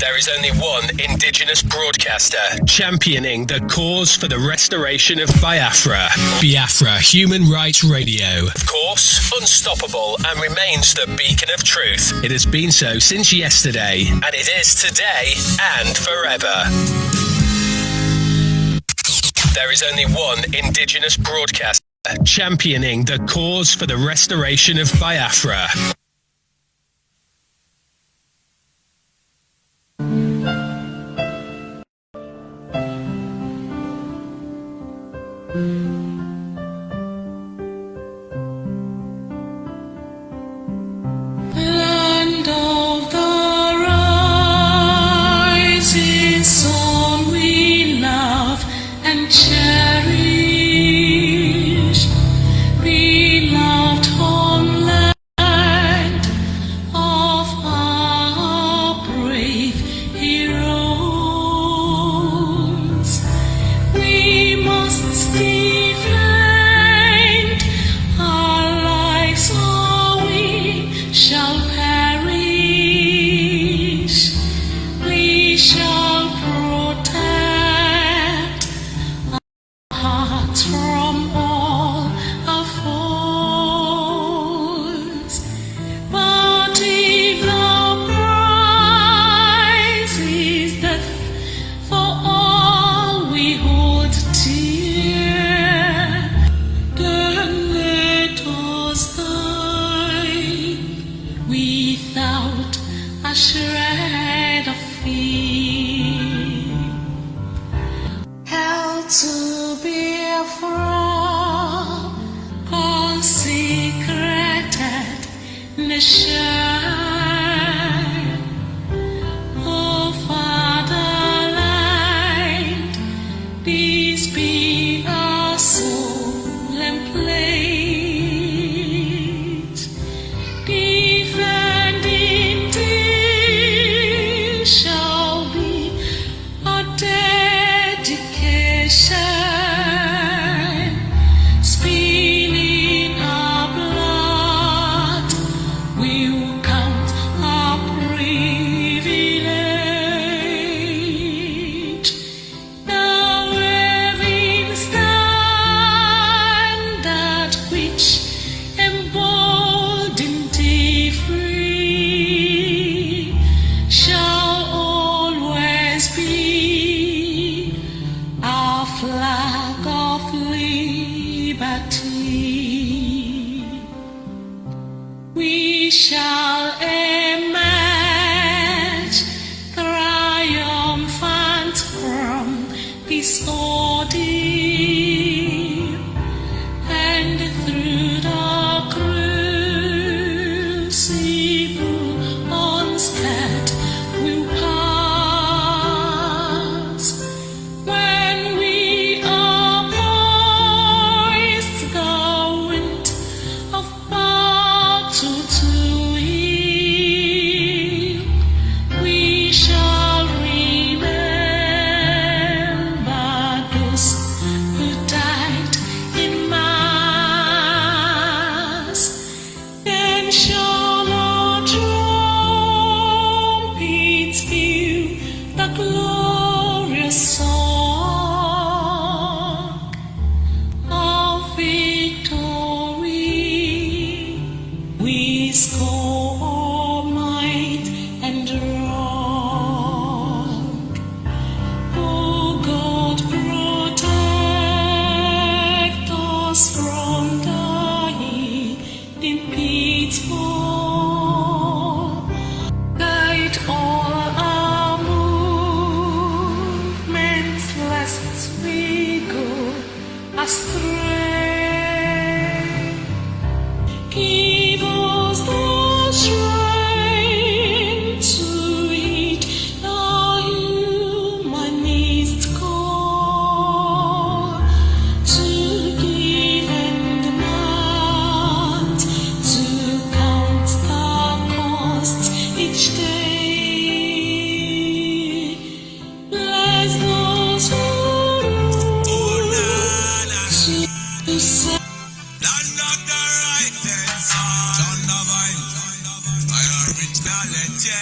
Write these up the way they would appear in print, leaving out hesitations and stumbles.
There is only one Indigenous broadcaster championing the cause for the restoration of Biafra. Biafra Human Rights Radio. Of course, unstoppable and remains the beacon of truth. It has been so since yesterday, and it is today and forever. There is only one Indigenous broadcaster championing the cause for the restoration of Biafra. Land of the rising sun, we love and cherish, beloved homeland of our brave heroes. We must defend our lives, or we shall perish. We shall protect our hearts from all our foes. But if the prize is death for all we hold dear, then let us die without a shred of fear. Held to Biafra, consecrated nation, oh fatherland, this be our solemn pledge. Defending this shall be our dedication, spilling our blood will count our privilege. Now waving standard which emboldened the free shall always be our flag of liberty. We shall emerge triumphant from this ordeal, and through the crucible unscared we'll pass. When we are poised the wind of battle to heal, we shall remember those who died in mass. Then shall our trumpets peal the glorious song of victory. We score might and wrong. Oh God, protect us from dying in pitfall. Guide all our movements, lest we go astray. Give us the strength to heed the humanist call, to give and demand, to count the cost each day. Bless those who to say Land of the rising sun, son of my originality.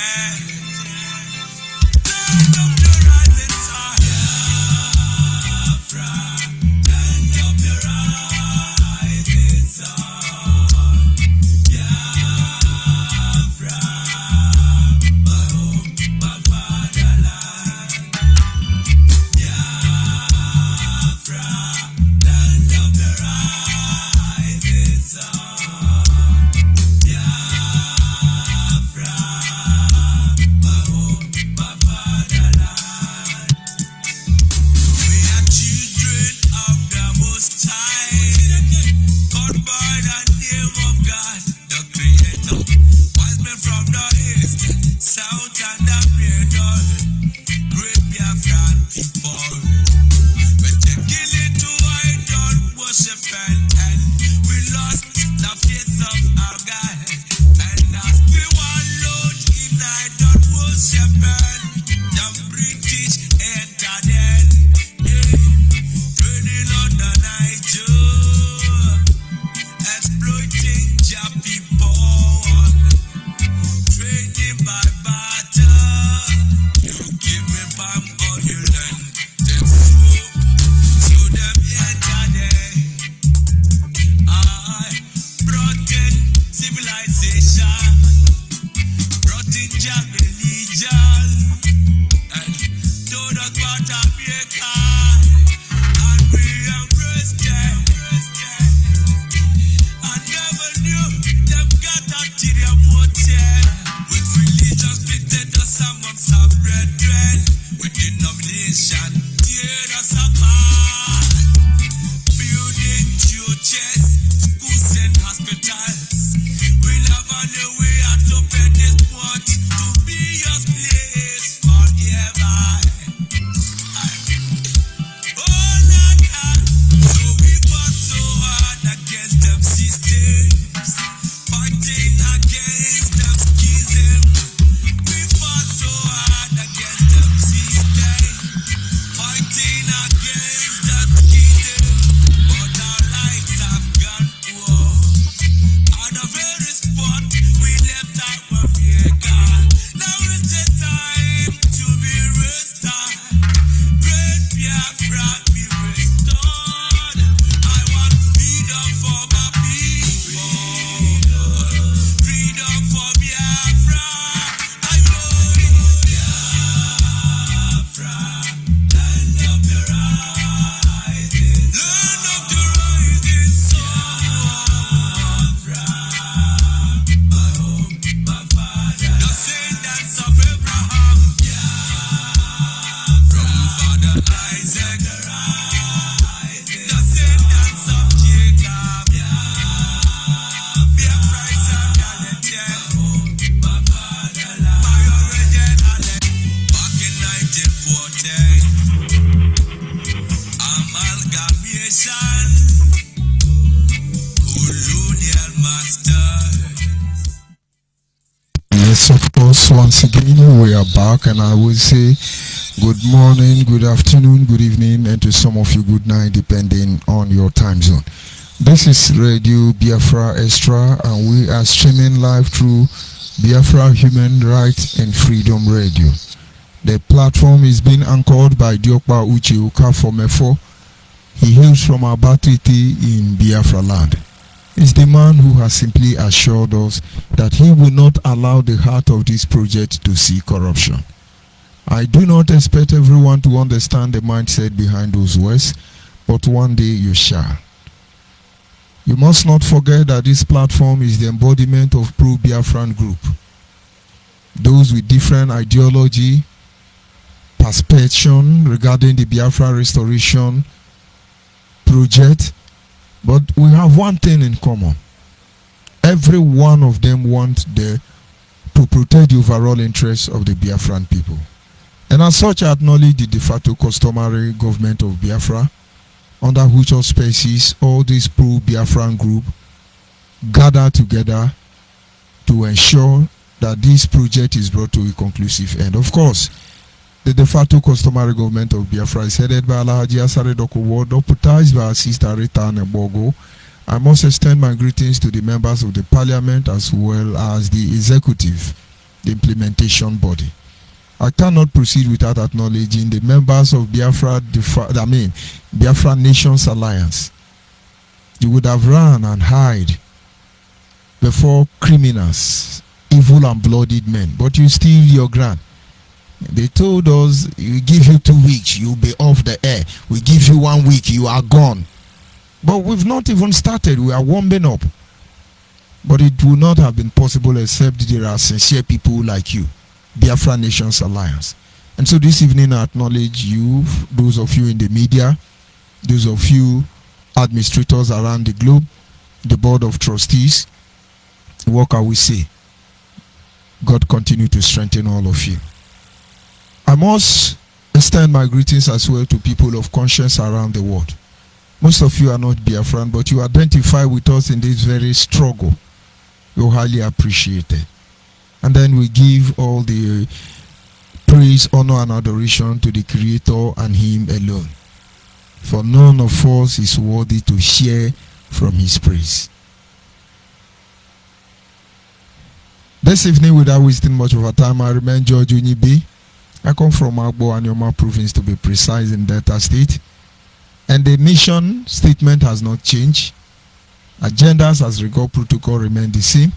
Yes, of course, once again we are back, and I will say good morning, good afternoon, good evening, and to some of you good night, depending on your time zone. This is Radio Biafra Extra, and we are streaming live through Biafra Human Rights and Freedom Radio. The platform is being anchored by Diokpa Uche Uka from Efo. He hails from Abatiti in Biafra land. He's the man who has simply assured us that he will not allow the heart of this project to see corruption. I do not expect everyone to understand the mindset behind those words, but one day you shall. You must not forget that this platform is the embodiment of pro-Biafran group. Those with different ideology, perception regarding the Biafra restoration project, but we have one thing in common. Every one of them wants to protect the overall interests of the Biafran people. And as such, I acknowledge the de facto customary government of Biafra, under which auspices all these pro-Biafran group gather together to ensure that this project is brought to a conclusive end. Of course, the de facto customary government of Biafra is headed by Alhaji Asare Dokuwo, deputized by our sister Rita Nebogo. I must extend my greetings to the members of the parliament as well as the executive, the implementation body. I cannot proceed without acknowledging the members of Biafra Nations Alliance. You would have run and hide before criminals, evil and bloodied men, but you still your ground. They told us, we give you 2 weeks, you'll be off the air. We give you 1 week, you are gone. But we've not even started. We are warming up. But it would not have been possible except there are sincere people like you, Biafra Nations Alliance. And so this evening I acknowledge you, those of you in the media, those of you administrators around the globe, the board of trustees. What can we say? God continue to strengthen all of you. I must extend my greetings as well to people of conscience around the world. Most of you are not Biafran, but you identify with us in this very struggle. You're highly appreciated. And then we give all the praise, honor, and adoration to the Creator and Him alone. For none of us is worthy to share from His praise. This evening, without wasting much of our time, I remain George ONYIBE. I come from Agbo and Yoma province, to be precise, in Delta State. And the mission statement has not changed. Agendas as regard protocol remain the same.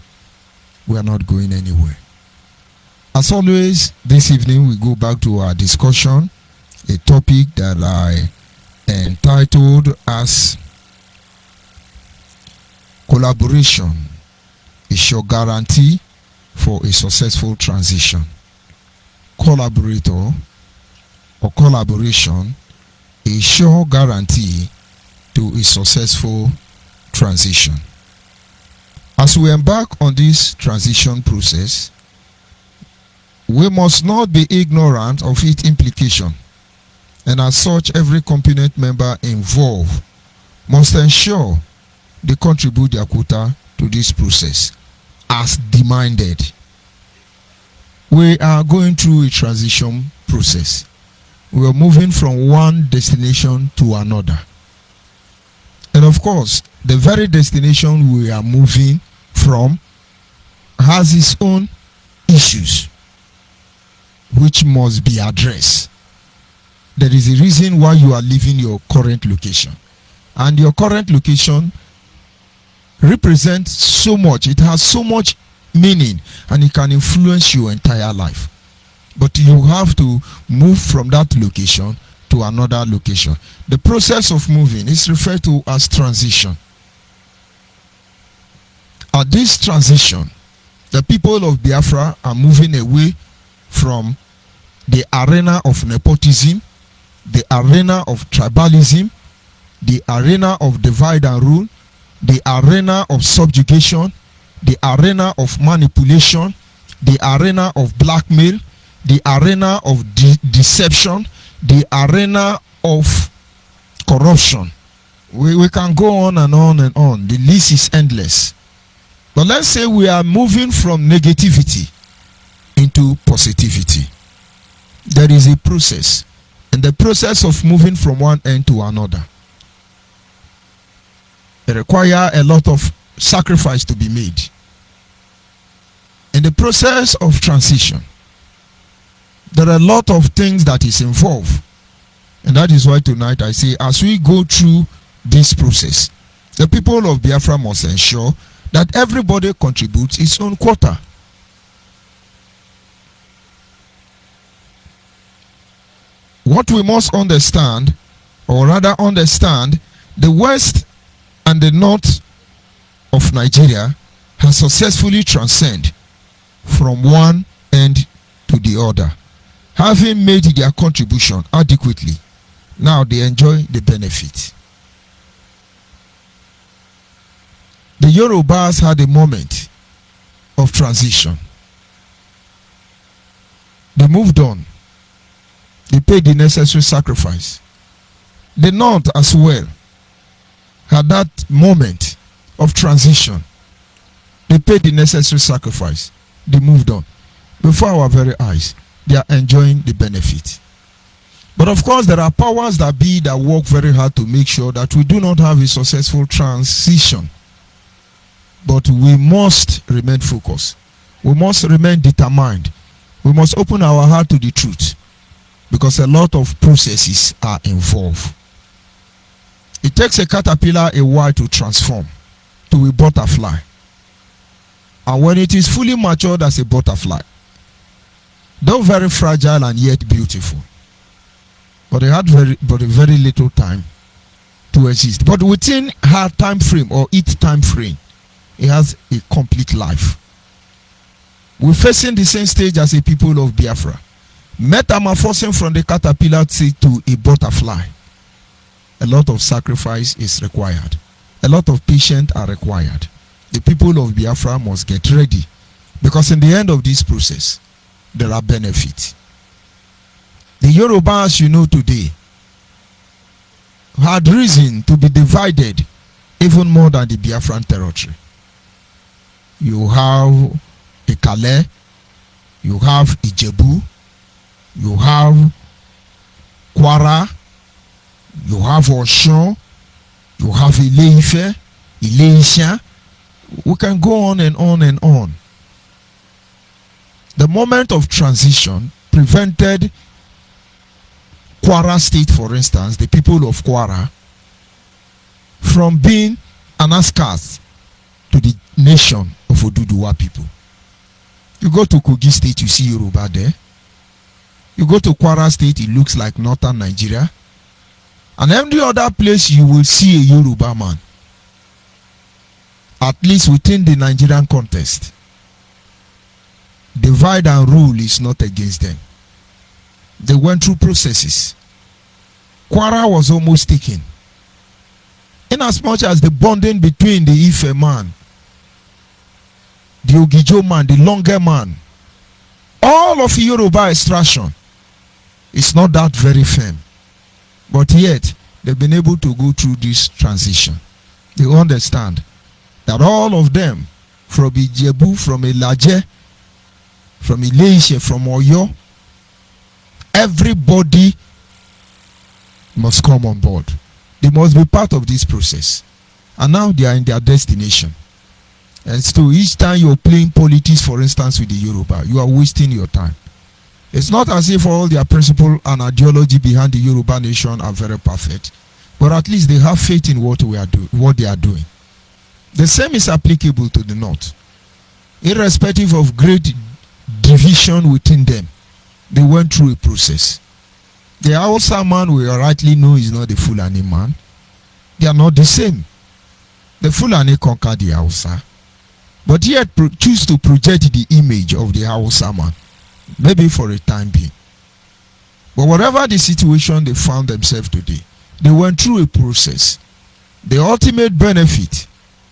We are not going anywhere. As always, this evening we go back to our discussion, a topic that I entitled as Collaboration is your guarantee for a successful transition. Collaborator or collaboration a sure guarantee to a successful transition. As we embark on this transition process, we must not be ignorant of its implication, and as such, every component member involved must ensure they contribute their quota to this process as demanded. We are going through a transition process. We are moving from one destination to another. And of course, the very destination we are moving from has its own issues which must be addressed. There is a reason why you are leaving your current location. And your current location represents so much. It has so much meaning, and it can influence your entire life. But you have to move from that location to another location. The process of moving is referred to as transition. At this transition, the people of Biafra are moving away from the arena of nepotism, the arena of tribalism, the arena of divide and rule, the arena of subjugation, the arena of manipulation, the arena of blackmail, the arena of deception, the arena of corruption. We can go on and on and on. The list is endless. But let's say we are moving from negativity into positivity. There is a process, and the process of moving from one end to another, it requires a lot of sacrifice to be made. In the process of transition, there are a lot of things that is involved, and that is why tonight I say, as we go through this process, the people of Biafra must ensure that everybody contributes its own quota. What we must understand, or rather understand, the west and the north of Nigeria has successfully transcended from one end to the other, having made their contribution adequately. Now they enjoy the benefit. The Yorubas had a moment of transition. They moved on. They paid the necessary sacrifice. The North as well had that moment of transition. They paid the necessary sacrifice. They moved on. Before our very eyes, they are enjoying the benefit. But of course, there are powers that be that work very hard to make sure that we do not have a successful transition. But we must remain focused. We must remain determined. We must open our heart to the truth, because a lot of processes are involved. It takes a caterpillar a while to transform to a butterfly. And when it is fully matured as a butterfly, though very fragile and yet beautiful, but it had very little time to exist. But within her time frame, or its time frame, it has a complete life. We're facing the same stage as a people of Biafra, metamorphosing from the caterpillar to a butterfly. A lot of sacrifice is required. A lot of patience are required. The people of Biafra must get ready, because in the end of this process, there are benefits. The Yorubas, you know, today had reason to be divided even more than the Biafran territory. You have Ikale, you have Ijebu, you have Kwara, you have Oshun, you have Ile-Ife, Ile-Isha. We can go on and on and on. The moment of transition prevented Kwara State, for instance, the people of Kwara, from being an outcast to the nation of Oduduwa people. You go to Kogi State, you see Yoruba there. You go to Kwara State, it looks like northern Nigeria. And every other place you will see a Yoruba man, at least within the Nigerian context. Divide and rule is not against them. They went through processes. Kwara was almost taken. Inasmuch as the bonding between the Ife man, the Ogijo man, the Longe man, all of Yoruba extraction is not that very firm. But yet, they've been able to go through this transition. They understand that all of them, from Ijebu, from Elaje, from Ile-Ife, from Oyo, everybody must come on board. They must be part of this process. And now they are in their destination. And so each time you're playing politics, for instance, with the Yoruba, you are wasting your time. It's not as if all their principle and ideology behind the Yoruba nation are very perfect, but at least they have faith in what they are doing. The same is applicable to the North. Irrespective of great division within them, they went through a process. The Hausa man we rightly know is not the Fulani man. They are not the same. The Fulani conquered the Hausa, but yet choose to project the image of the Hausa man, maybe for a time being. But whatever the situation they found themselves today, they went through a process. The ultimate benefit,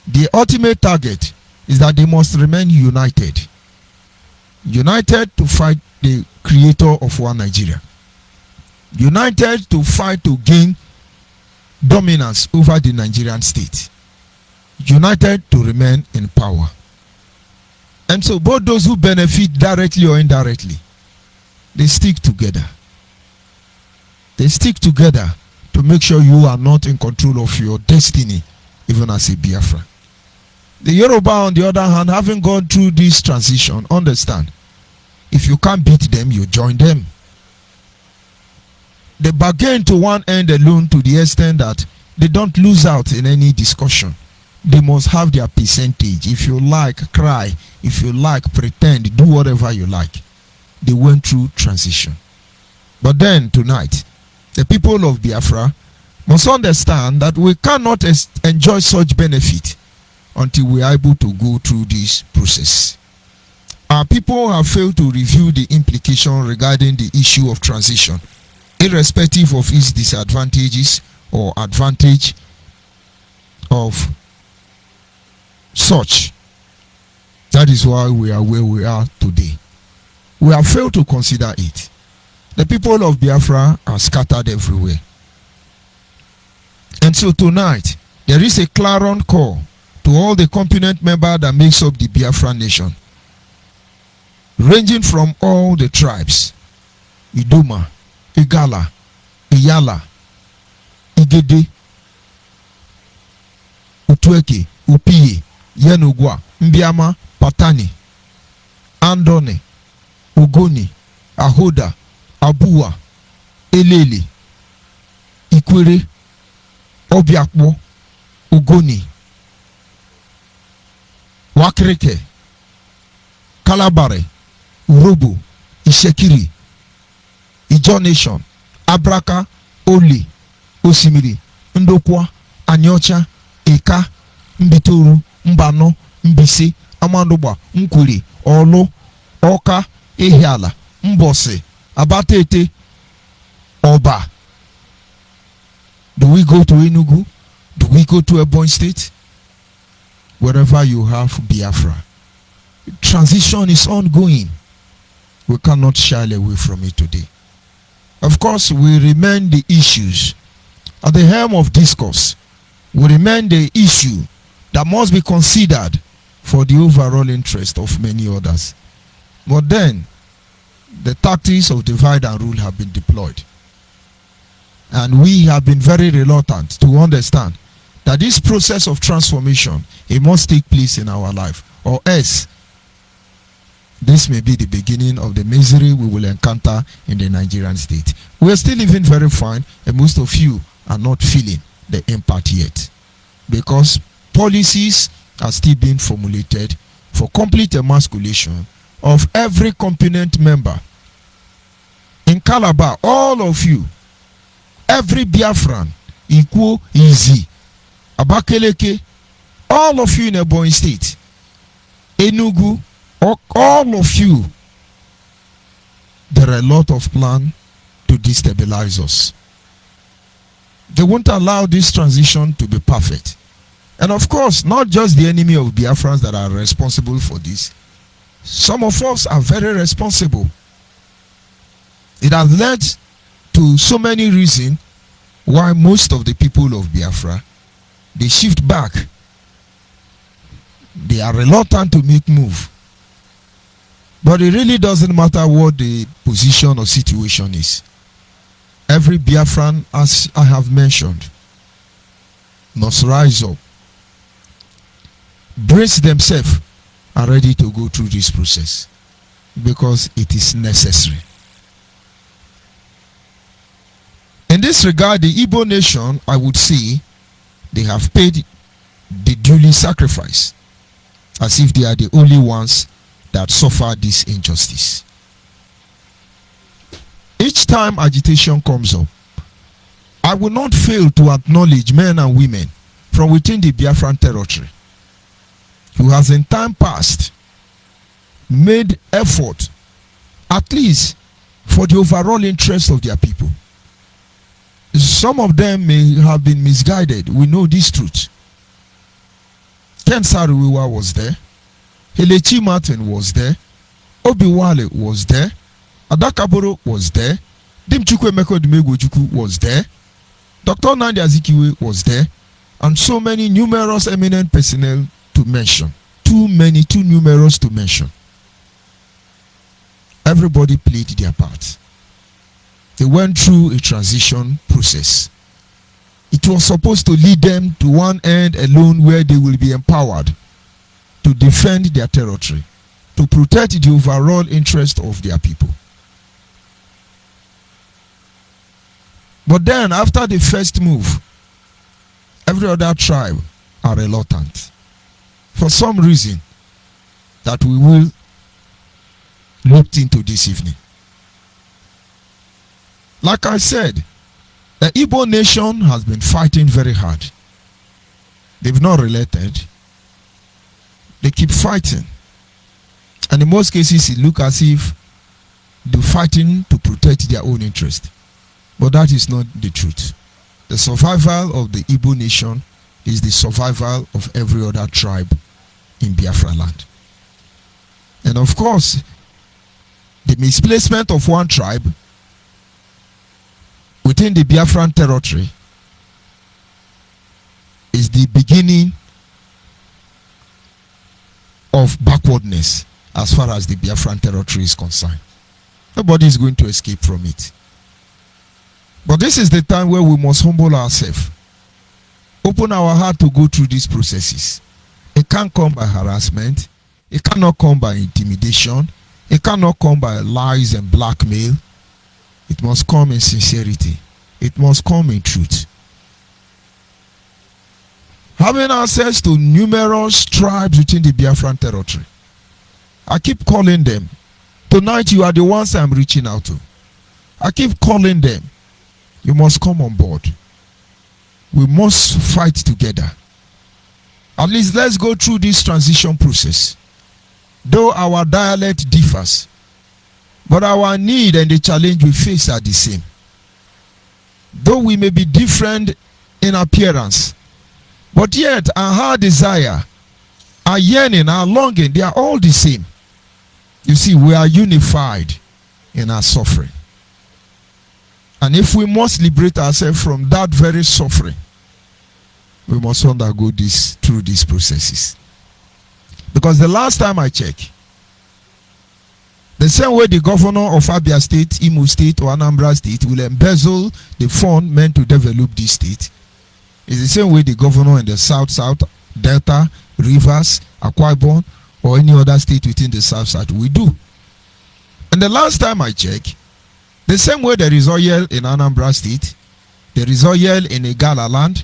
the ultimate target is that they must remain united. United to fight the creator of one Nigeria. United to fight to gain dominance over the Nigerian state. United to remain in power. And so both those who benefit directly or indirectly, they stick together. They stick together to make sure you are not in control of your destiny, even as a Biafra. The Yoruba, on the other hand, having gone through this transition, understand, if you can't beat them, you join them. They bargain to one end alone to the extent that they don't lose out in any discussion. They must have their percentage. If you like, cry. If you like, pretend. Do whatever you like. They went through transition. But then tonight, the people of Biafra must understand that we cannot enjoy such benefit until we are able to go through this process. Our people have failed to review the implication regarding the issue of transition, irrespective of its disadvantages or advantage of such. That is why we are where we are today. We have failed to consider it. The people of Biafra are scattered everywhere. And so tonight, there is a clarion call to all the component members that makes up the Biafra nation, ranging from all the tribes: Idoma, Igala, Iyala, Igede, Utweke, Upiye, Yenugwa, Mbiama, Patani, Andone, Ugoni, Ahoda, Abua, Elele, Ikwere, Obiakpo, Ugoni, Wakreke, Kalabare, Urobo, Ishekiri, Ijo Nation, Abraka, Oli, Osimiri, Ndokwa, Anyocha, Eka, Mbitoru, Mbano, Mbisi, Amandoba, Nkwiri, Olu, Oka, Ehiala, Mbose, Abatete, Oba. Do we go to Enugu? Do we go to Ebonyi State? Wherever you have Biafra, transition is ongoing. We cannot shy away from it today. Of course, we remain the issues at the helm of discourse. We remain the issue that must be considered for the overall interest of many others. But then, the tactics of divide and rule have been deployed. And we have been very reluctant to understand that this process of transformation, it must take place in our life, or else this may be the beginning of the misery we will encounter in the Nigerian state. We are still living very fine, and most of you are not feeling the impact yet, because policies are still being formulated for complete emasculation of every component member. In Calabar, all of you, every Biafran, equal, easy. Abakeleke, all of you in Ebonyi State, Enugu, all of you, there are a lot of plans to destabilize us. They won't allow this transition to be perfect. And of course, not just the enemy of Biafrans that are responsible for this. Some of us are very responsible. It has led to so many reasons why most of the people of Biafra, they shift back. They are reluctant to make move. But it really doesn't matter what the position or situation is. Every Biafran, as I have mentioned, must rise up, brace themselves, and ready to go through this process, because it is necessary. In this regard, the Igbo nation, I would say, they have paid the duly sacrifice, as if they are the only ones that suffer this injustice. Each time agitation comes up, I will not fail to acknowledge men and women from within the Biafran territory who has in time past made effort, at least for the overall interest of their people. Some of them may have been misguided. We know this truth. Ken Saruwiwa was there. Helechi Martin was there. Obiwale was there. Adakaboro was there. Dimchukwu Emeka Odumegwu was there. Dr. Nnamdi Azikiwe was there. And so many numerous eminent personnel to mention. To too many, too numerous to mention. Everybody played their part. They went through a transition process. It was supposed to lead them to one end alone, where they will be empowered to defend their territory, to protect the overall interest of their people. But then, after the first move, every other tribe are reluctant. For some reason that we will look into this evening. Like I said, the Igbo nation has been fighting very hard. They've not relented. They keep fighting. And in most cases, it looks as if they're fighting to protect their own interest. But that is not the truth. The survival of the Igbo nation is the survival of every other tribe in Biafra land. And of course, the misplacement of one tribe within the Biafran territory is the beginning of backwardness as far as the Biafran territory is concerned. Nobody is going to escape from it. But this is the time where we must humble ourselves. Open our heart to go through these processes. It can't come by harassment. It cannot come by intimidation. It cannot come by lies and blackmail. It must come in sincerity. It must come in truth. Having access to numerous tribes within the Biafran territory, I keep calling them. Tonight you are the ones I'm reaching out to. I keep calling them. You must come on board. We must fight together. At least let's go through this transition process. Though our dialect differs, but our need and the challenge we face are the same. Though we may be different in appearance, but yet our heart desire, our yearning, our longing, they are all the same. You see, we are unified in our suffering. And if we must liberate ourselves from that very suffering, we must undergo this through these processes. Because the last time I checked, the same way the governor of Abia State, Imo State, or Anambra State will embezzle the fund meant to develop this state, is the same way the governor in the South, Delta, Rivers, Akwa Ibom, or any other state within the South will do. And the last time I checked, the same way there is oil in Anambra State, there is oil in Igala land,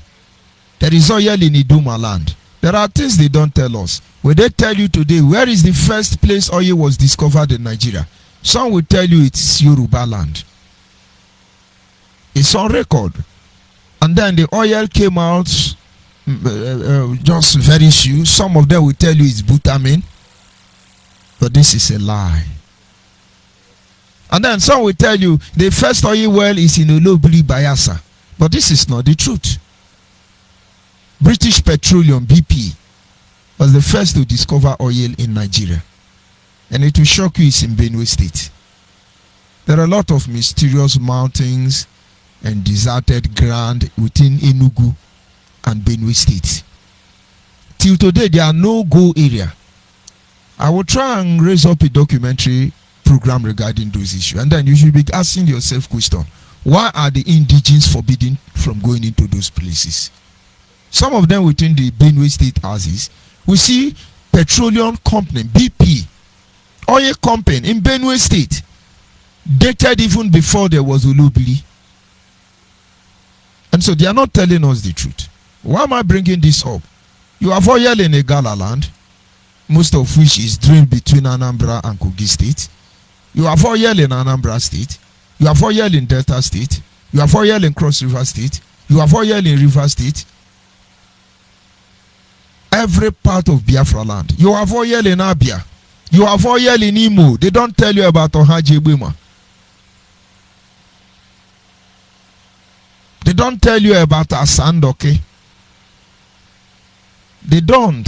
there is oil in Iduma land. There are things they don't tell us. When they tell you today, where is the first place oil was discovered in Nigeria? Some will tell you it's Yoruba land. It's on record. And then the oil came out just very few. Some of them will tell you it's Butamin. But this is a lie. And then some will tell you the first oil well is in Olobili, Bayelsa. But this is not the truth. British Petroleum, BP, was the first to discover oil in Nigeria. And it will shock you, it's in Benue State. There are a lot of mysterious mountains and deserted ground within Enugu and Benue State. Till today, there are no go area. I will try and raise up a documentary program regarding those issues. And then you should be asking yourself question, why are the indigenes forbidden from going into those places? Some of them within the Benue State houses, we see petroleum company, BP, oil company in Benue State, dated even before there was Olobili. And so they are not telling us the truth. Why am I bringing this up? You have oil in Igala land, most of which is drilled between Anambra and Kogi State. You have oil in Anambra State. You have oil in Delta State. You have oil in Cross River State. You have oil in River State. Every part of Biafra land. You have oil in Abia. You have oil in Imo. They don't tell you about Ohaji. They don't tell you about Asandoke. They don't.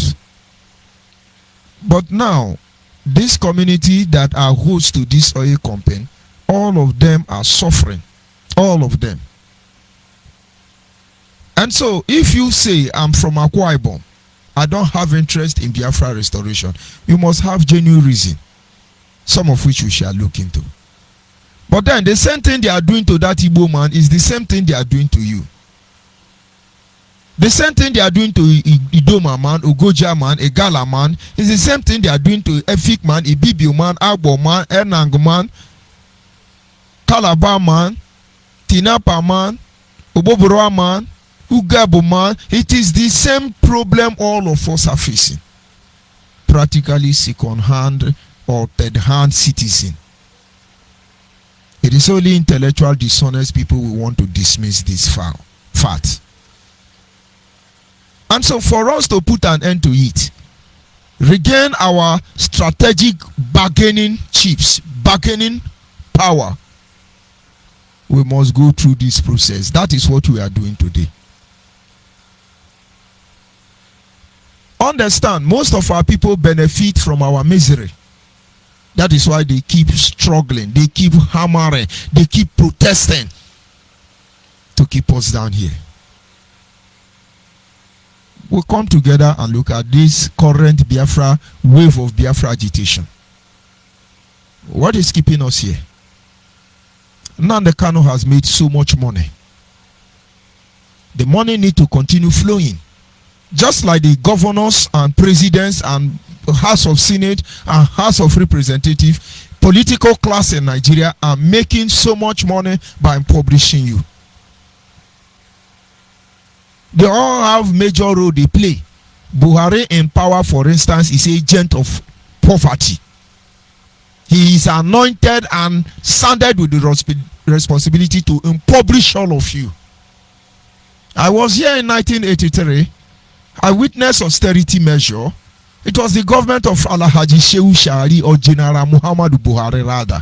But now, this community that are host to this oil company, all of them are suffering. All of them. And so, if you say, I'm from Akwa Ibom, I don't have interest in Biafra restoration, you must have genuine reason, some of which we shall look into. But then the same thing they are doing to that Igbo man is the same thing they are doing to you. The same thing they are doing to Idoma man, Ugoja man, Egala man, is the same thing they are doing to Efik man, Ibibio man, Agbo man, Enang man, Calabar man, Tinapa man, Oboboroa man, Ugabo man. It is the same problem all of us are facing. Practically second-hand or third-hand citizen. It is only intellectual dishonest people who want to dismiss this fact. And so for us to put an end to it, regain our strategic bargaining chips, bargaining power, we must go through this process. That is what we are doing today. Understand, most of our people benefit from our misery. That is why they keep struggling, they keep hammering, they keep protesting to keep us down here. We'll come together and look at this current Biafra wave of Biafra agitation. What is keeping us here? Nnamdi Kanu has made so much money. The money needs to continue flowing. Just like the governors and presidents and House of Senate and House of Representatives, political class in Nigeria are making so much money by publishing you. They all have major role they play. Buhari in power, for instance, is agent of poverty. He is anointed and sanded with the responsibility to impoverish all of you. I was here in 1983. I witnessed austerity measure. It was the government of Alhaji Shehu Shari or General Muhammadu Buhari rather.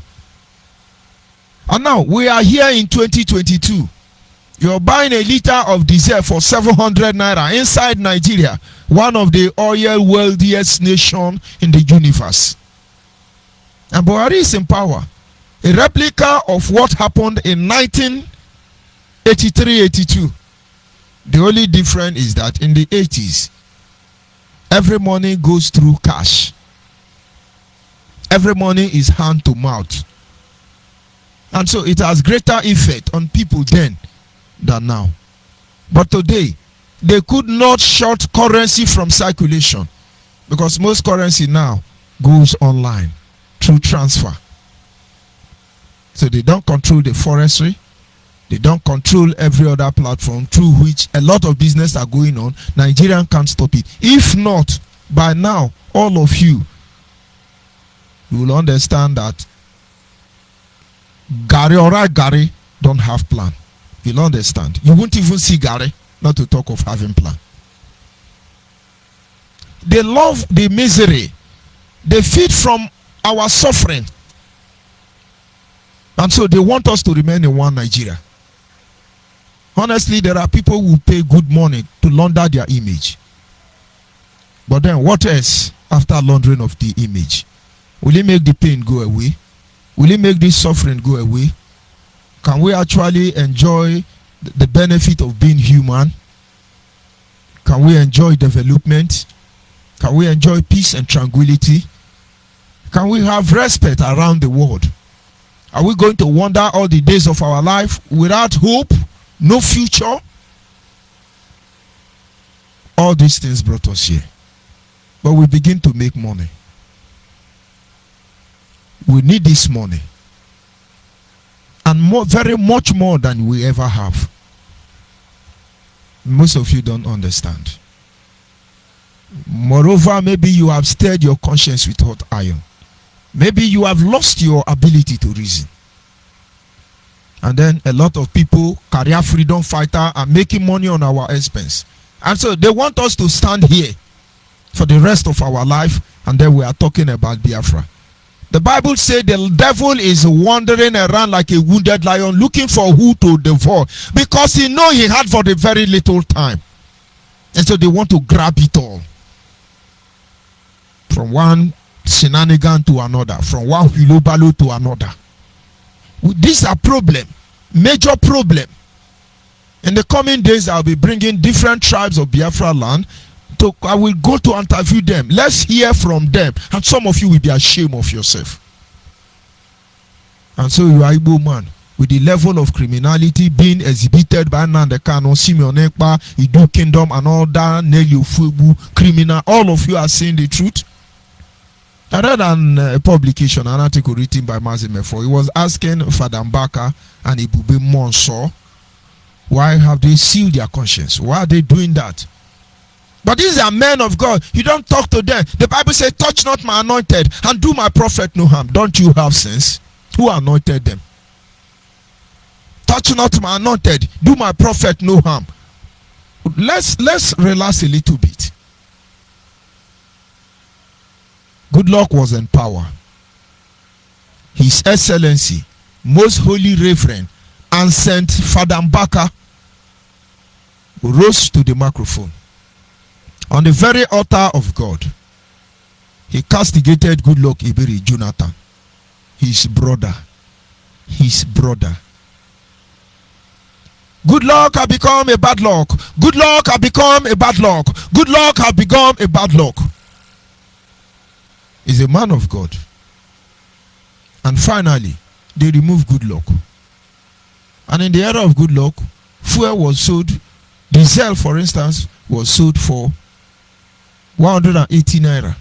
And now we are here in 2022. You're buying a liter of diesel for 700 naira inside Nigeria, one of the oil wealthiest nations in the universe. And Buhari is in power. A replica of what happened in 1983-82. The only difference is that in the 80s, every money goes through cash. Every money is hand to mouth. And so it has greater effect on people then than now. But today, they could not shut currency from circulation because most currency now goes online through transfer. So they don't control the forestry. They don't control every other platform through which a lot of business are going on. Nigerian can't stop it. If not, by now, all of you will understand that Gary don't have plan. You'll understand. You won't even see Gary, not to talk of having plan. They love the misery. They feed from our suffering. And so they want us to remain in one Nigeria. Honestly, there are people who pay good money to launder their image. But then what else after laundering of the image? Will it make the pain go away? Will it make this suffering go away? Can we actually enjoy the benefit of being human? Can we enjoy development? Can we enjoy peace and tranquility? Can we have respect around the world? Are we going to wander all the days of our life without hope, no future? All these things brought us here. But we begin to make money. We need this money. And more, very much more than we ever have. Most of you don't understand. Moreover, maybe you have stirred your conscience with hot iron. Maybe you have lost your ability to reason. And then a lot of people, career freedom fighter, are making money on our expense. And so they want us to stand here for the rest of our life, and then we are talking about Biafra. The Bible says the devil is wandering around like a wounded lion looking for who to devour because he knows he had for the very little time. And so they want to grab it all. From one shenanigan to another, from one hulobalo to another. This is a problem, major problem. In the coming days, I'll be bringing different tribes of Biafra land I will go to interview them. Let's hear from them. And some of you will be ashamed of yourself. And so you are Igbo man with the level of criminality being exhibited by Nnamdi Kanu, Simeon Ekpa, Idu Kingdom, and all that Nelly Ofuegbu criminal. All of you are saying the truth. I read a publication, an article written by Mazimefo. He was asking Father Mbaka and Ibube Monso, why have they sealed their conscience? Why are they doing that? But these are men of God. You don't talk to them. The Bible says, touch not my anointed and do my prophet no harm. Don't you have sense? Who anointed them? Touch not my anointed, do my prophet no harm. Let's relax a little bit. Good Luck was in power. His Excellency, Most Holy Reverend, and Saint Father Mbaka rose to the microphone on the very altar of God. He castigated Good Luck Iberi Jonathan, his brother. Good luck have become a bad luck. Good luck have become a bad luck. Good luck have become a bad luck. He's a man of God. And finally, they removed Good Luck. And in the era of Good Luck, fuel was sold. Diesel, for instance, was sold for 180 naira.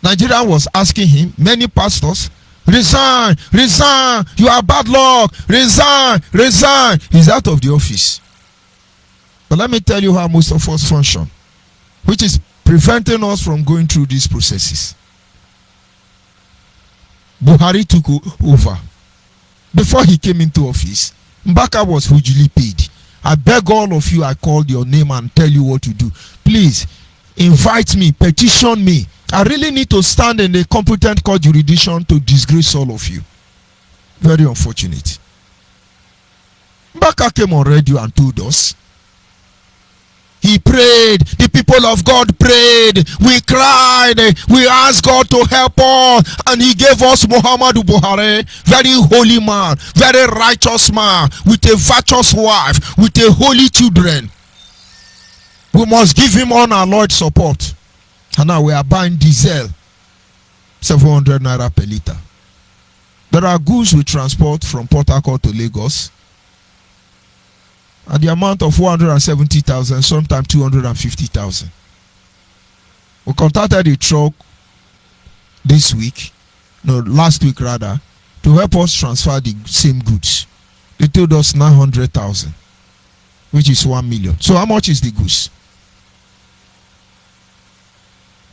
Nigeria was asking him, many pastors, resign, resign, you are bad luck, resign, resign. He's out of the office. But let me tell you how most of us function, which is preventing us from going through these processes. Buhari took over. Before he came into office, Mbaka was hugely paid. I beg all of you, I called your name and tell you what to do. Please, invite me, petition me. I really need to stand in the competent court jurisdiction to disgrace all of you. Very unfortunate. Mbaka came on radio and told us. He prayed. The people of God prayed. We cried. We asked God to help us. And he gave us Muhammadu Buhari. Very holy man. Very righteous man. With a virtuous wife. With a holy children. We must give him unalloyed support. And now we are buying diesel. 700 naira per liter. There are goods we transport from Port Harcourt to Lagos. And the amount of 170,000, sometimes 250,000. We contacted a truck last week rather, to help us transfer the same goods. They told us 900,000, which is 1 million. So how much is the goods?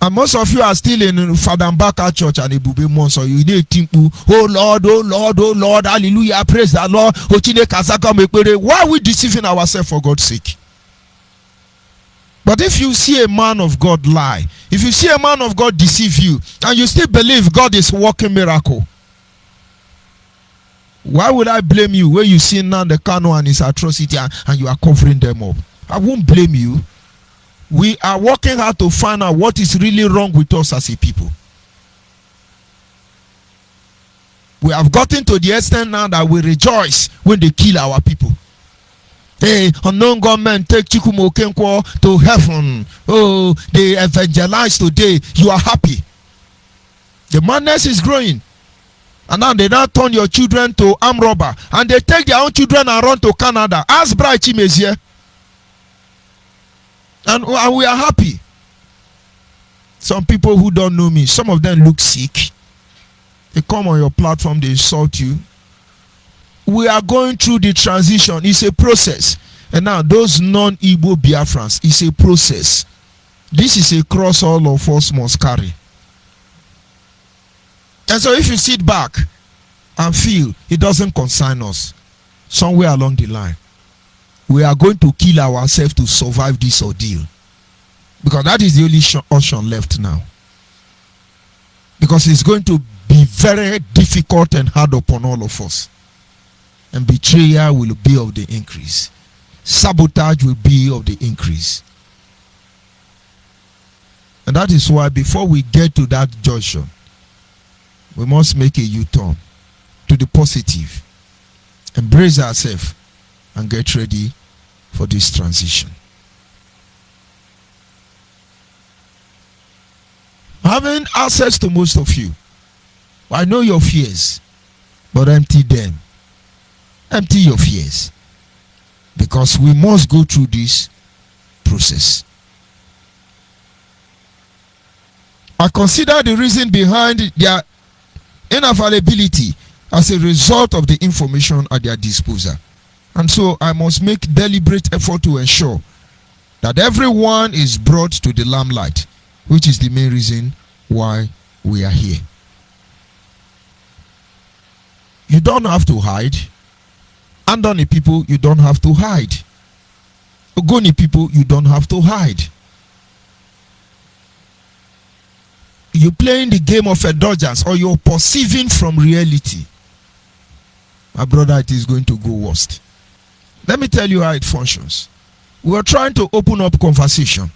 And most of you are still in Father Mbaka Church and Ibube Monso. You need to think, oh Lord, oh Lord, oh Lord, hallelujah, praise the Lord. Why are we deceiving ourselves for God's sake? But if you see a man of God lie, if you see a man of God deceive you, and you still believe God is working miracle, why would I blame you when you see Nnamdi Kanu and his atrocity and you are covering them up? I won't blame you. We are working hard to find out what is really wrong with us as a people. We have gotten to the extent now that we rejoice when they kill our people. Hey, unknown government take Chikumo Okenkwo to heaven. Oh, they evangelize today. You are happy. The madness is growing. And now they now turn your children to armed robber. And they take their own children and run to Canada. Ask Bright Chimezie. And we are happy. Some people who don't know me, some of them look sick. They come on your platform, they insult you. We are going through the transition. It's a process. And now those non-Igbo Biafrans, it's a process. This is a cross all of us must carry. And so if you sit back and feel it doesn't concern us, somewhere along the line, we are going to kill ourselves to survive this ordeal. Because that is the only option left now. Because it's going to be very difficult and hard upon all of us. And betrayal will be of the increase. Sabotage will be of the increase. And that is why before we get to that junction, we must make a U-turn to the positive. Embrace ourselves and get ready for this transition. having access to most of you. I know your fears, but empty them. Empty your fears. Because we must go through this process. I consider the reason behind their inavailability as a result of the information at their disposal. And so I must make deliberate effort to ensure that everyone is brought to the limelight, which is the main reason why we are here. You don't have to hide. Andoni people, you don't have to hide. Ogoni people, you don't have to hide. You're playing the game of indulgence, or you're perceiving from reality. My brother, it is going to go worst. Let me tell you how it functions. We are trying to open up conversation.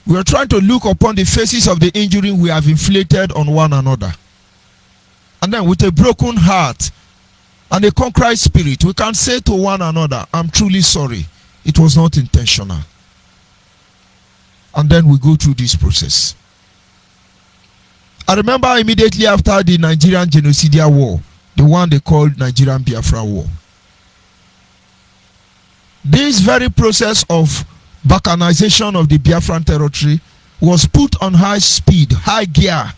We are trying to look upon the faces of the injury we have inflicted on one another. And then with a broken heart and a contrite spirit, we can say to one another, I'm truly sorry. It was not intentional. And then we go through this process. I remember immediately after the Nigerian genocidal war, the one they called Nigerian BIAFRA war. This very process of balkanization of the Biafran territory was put on high speed, high gear.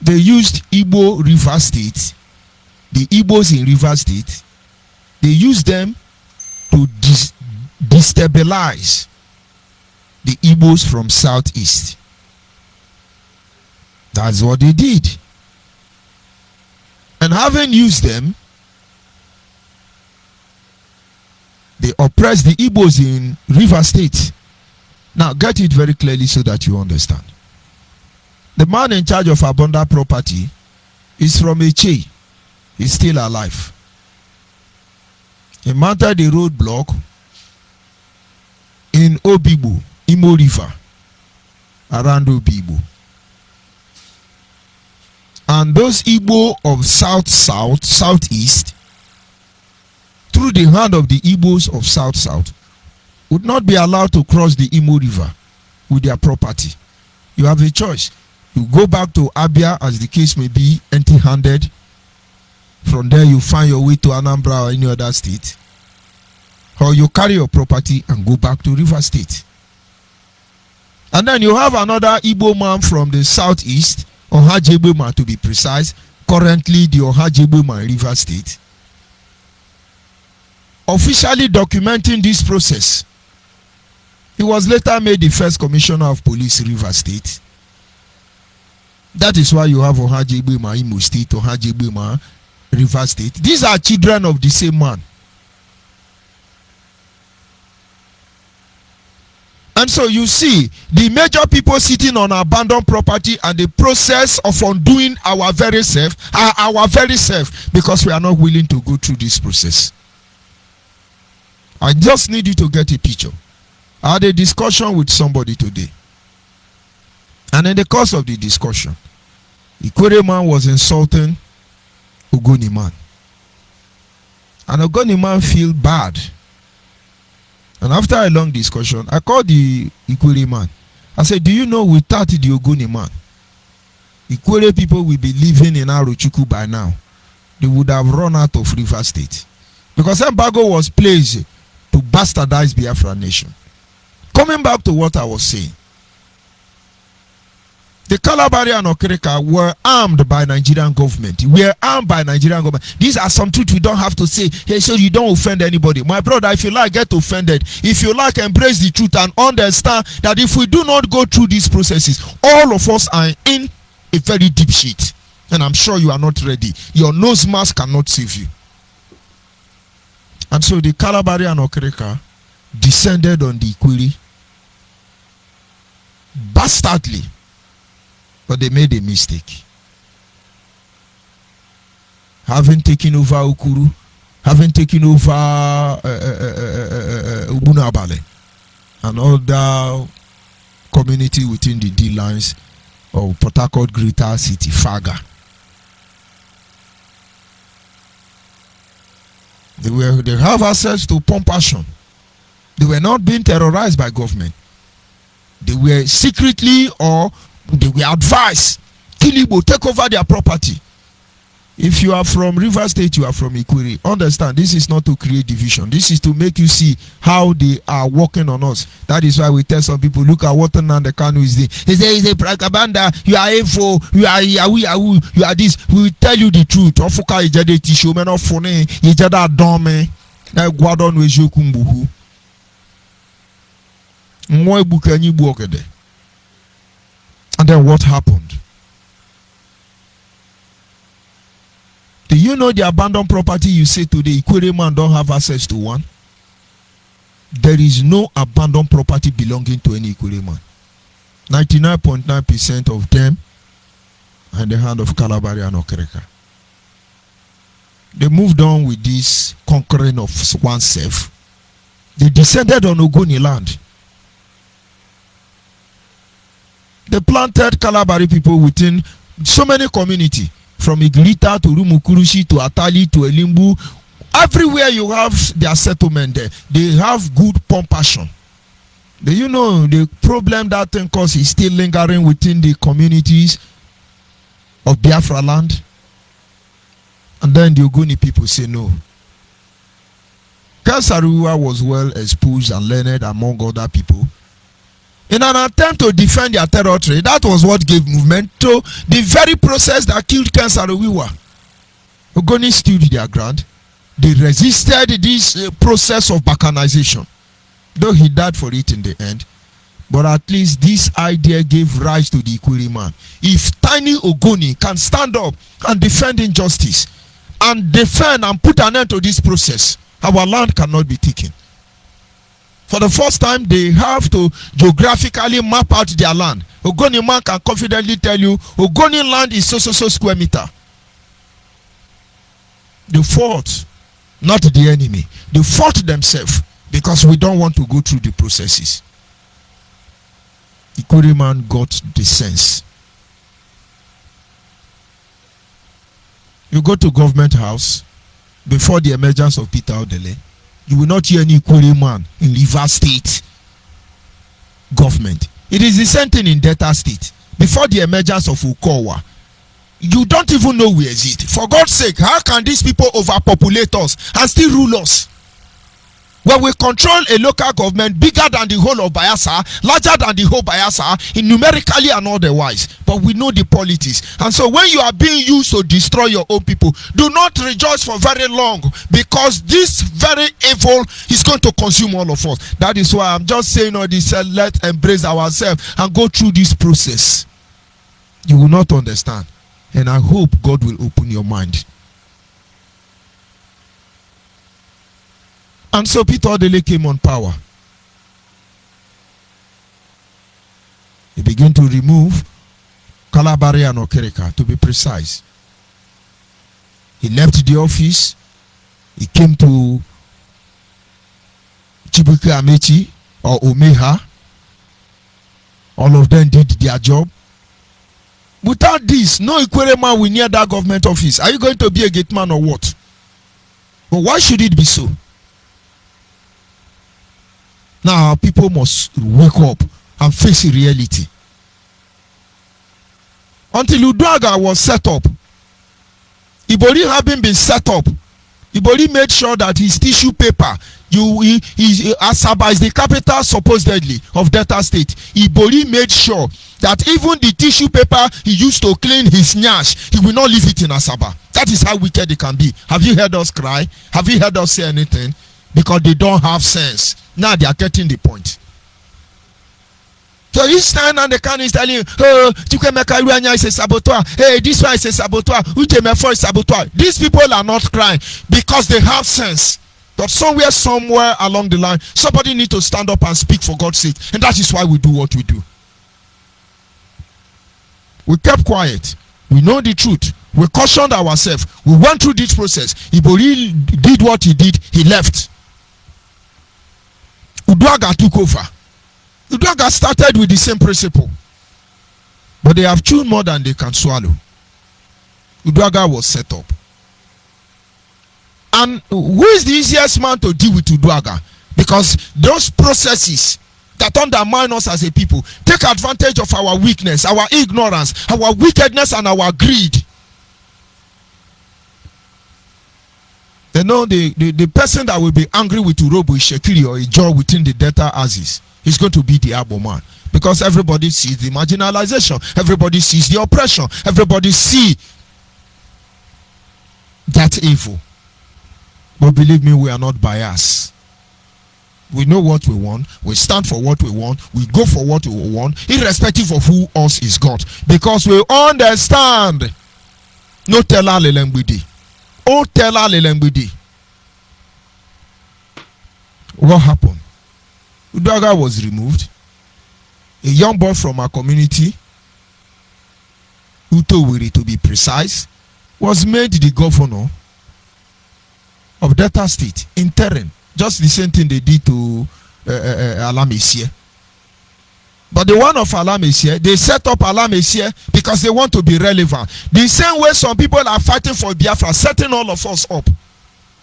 They used Igbo River State, the Igbos in River State, they used them to destabilize the Igbos from southeast. That's what they did. And having used them, they oppressed the Igbos in River State. Now get it very clearly so that you understand. The man in charge of Abunda property is from Eche. He's still alive. He mounted the roadblock in Obibo, Imo River, around Obibo. And those Igbo of southeast, through the hand of the Igbos of south, would not be allowed to cross the Imo River with their property. You have a choice. You go back to Abia, as the case may be, empty-handed. From there, you find your way to Anambra or any other state. Or you carry your property and go back to River State. And then you have another Igbo man from the southeast, Ohajebema to be precise, currently the Ohajebema in River State, officially documenting this process. He was later made the first commissioner of police, River State. That is why you have Ohajebema Imo State, Ohajebema River State. These are children of the same man. And so you see, the major people sitting on abandoned property and the process of undoing our very self are our very self, because we are not willing to go through this process. I just need you to get a picture. I had a discussion with somebody today. And in the course of the discussion, Ikwere man was insulting Ogoni man. And Ogoni man feel bad. And after a long discussion, I called the Ikwere man. I said, do you know without the Ogoni man, Ikwere people will be living in Arochukwu by now. They would have run out of River State. Because embargo was placed to bastardize Biafra nation. Coming back to what I was saying. The Kalabari and Okereka were armed by Nigerian government. We are armed by Nigerian government. These are some truths we don't have to say. Hey, so you don't offend anybody. My brother, if you like, get offended. If you like, embrace the truth and understand that if we do not go through these processes, all of us are in a very deep shit. And I'm sure you are not ready. Your nose mask cannot save you. And so the Kalabari and Okereka descended on the Ikwere bastardly. But they made a mistake. Having taken over Ukuru, having taken over Ubunabale, and other community within the D lines of Port Harcourt Greater City, Faga. They have access to pump action. They were not being terrorized by government. They were secretly, or they were advised, kill Igbo, take over their property. If you are from River State, you are from Ikwere. Understand, this is not to create division. This is to make you see how they are working on us. That is why we tell some people, look at what Nnamdi Kanu is doing. He says, he's a propaganda, you are info, you are Yahoo, you are this. We will tell you the truth. Ofuka ijade tisho, men of phone, ijada dome, na gwadon wejo kumbuhu. Mwe buka nyi buokede. And then what happened? Do you know the abandoned property you say today, Ikwere man don't have access to one? There is no abandoned property belonging to any Ikwere man. 99.9% of them are in the hand of Kalabari and Okereka. They moved on with this conquering of oneself. They descended on Ogoni land. They planted Kalabari people within so many communities. From Iglita to Rumukurushi to Atali to Elimbu, everywhere you have their settlement there. They have good compassion. Do you know the problem that thing cause is still lingering within the communities of Biafra land? And then the Ogoni people say no. Kansaruwa was well exposed and learned among other people. In an attempt to defend their territory, that was what gave movement to the very process that killed Kansaruwa. Ogoni stood their ground. They resisted this process of balkanization, though he died for it in the end. But at least this idea gave rise to the Ikwere man. If tiny Ogoni can stand up and defend injustice and defend and put an end to this process, our land cannot be taken. For the first time, they have to geographically map out their land. Ogoni man can confidently tell you, Ogoni land is so square meter. They fought, not the enemy. They fought themselves because we don't want to go through the processes. Ikwere man got the sense. You go to government house before the emergence of Peter Odele, you will not hear any Ikwere man in River State government. It is the same thing in Delta State. Before the emergence of Ukowa, you don't even know we exist. For God's sake, how can these people overpopulate us and still rule us? When we control a local government bigger than the whole of Bayelsa, larger than the whole Bayelsa, in numerically and otherwise, but we know the politics. And so when you are being used to destroy your own people, do not rejoice for very long, because this very evil is going to consume all of us. That is why I'm just saying all this. Let's embrace ourselves and go through this process. You will not understand, and I hope God will open your mind. And so Peter Odele came on power. He began to remove Kalabari and Okereka, to be precise. He left the office. He came to Chibuike Amechi or Omeha. All of them did their job. Without this, no Ikwere man will near that government office. Are you going to be a gate man or what? But why should it be so? Now people must wake up and face reality. Until Uduaga was set up, Ibori having been set up, Ibori made sure that his tissue paper, Asaba is the capital supposedly of Delta State. Ibori made sure that even the tissue paper he used to clean his nyash, he will not leave it in Asaba. That is how wicked it can be. Have you heard us cry? Have you heard us say anything? Because they don't have sense. Now they are getting the point. So each time and the can is telling you, oh, Chukwemeka is a saboteur. Hey, this one is a saboteur. Uchemefo is a saboteur. These people are not crying because they have sense. But somewhere along the line, somebody need to stand up and speak for God's sake. And that is why we do what we do. We kept quiet. We know the truth. We cautioned ourselves. We went through this process. Ibori did what he did. He left. Uduaga took over. Uduaga started with the same principle, but they have chewed more than they can swallow. Uduaga was set up. And who is the easiest man to deal with Uduaga? Because those processes that undermine us as a people take advantage of our weakness, our ignorance, our wickedness, and our greed. You know, the person that will be angry with Urobo Shekiri or Ijo within the Delta Axis is going to be the Abo man. Because everybody sees the marginalization, everybody sees the oppression, everybody sees that evil. But believe me, we are not biased. We know what we want. We stand for what we want. We go for what we want, irrespective of who else is God. Because we understand. No tella lelembidi. Oh tella lelembidi. What happened? Udaga was removed. A young boy from our community, Utowiri to be precise, was made the governor of Delta State, interim. Just the same thing they did to Alamesie. But the one of Alamesie, they set up Alamesie because they want to be relevant. The same way some people are fighting for Biafra, setting all of us up.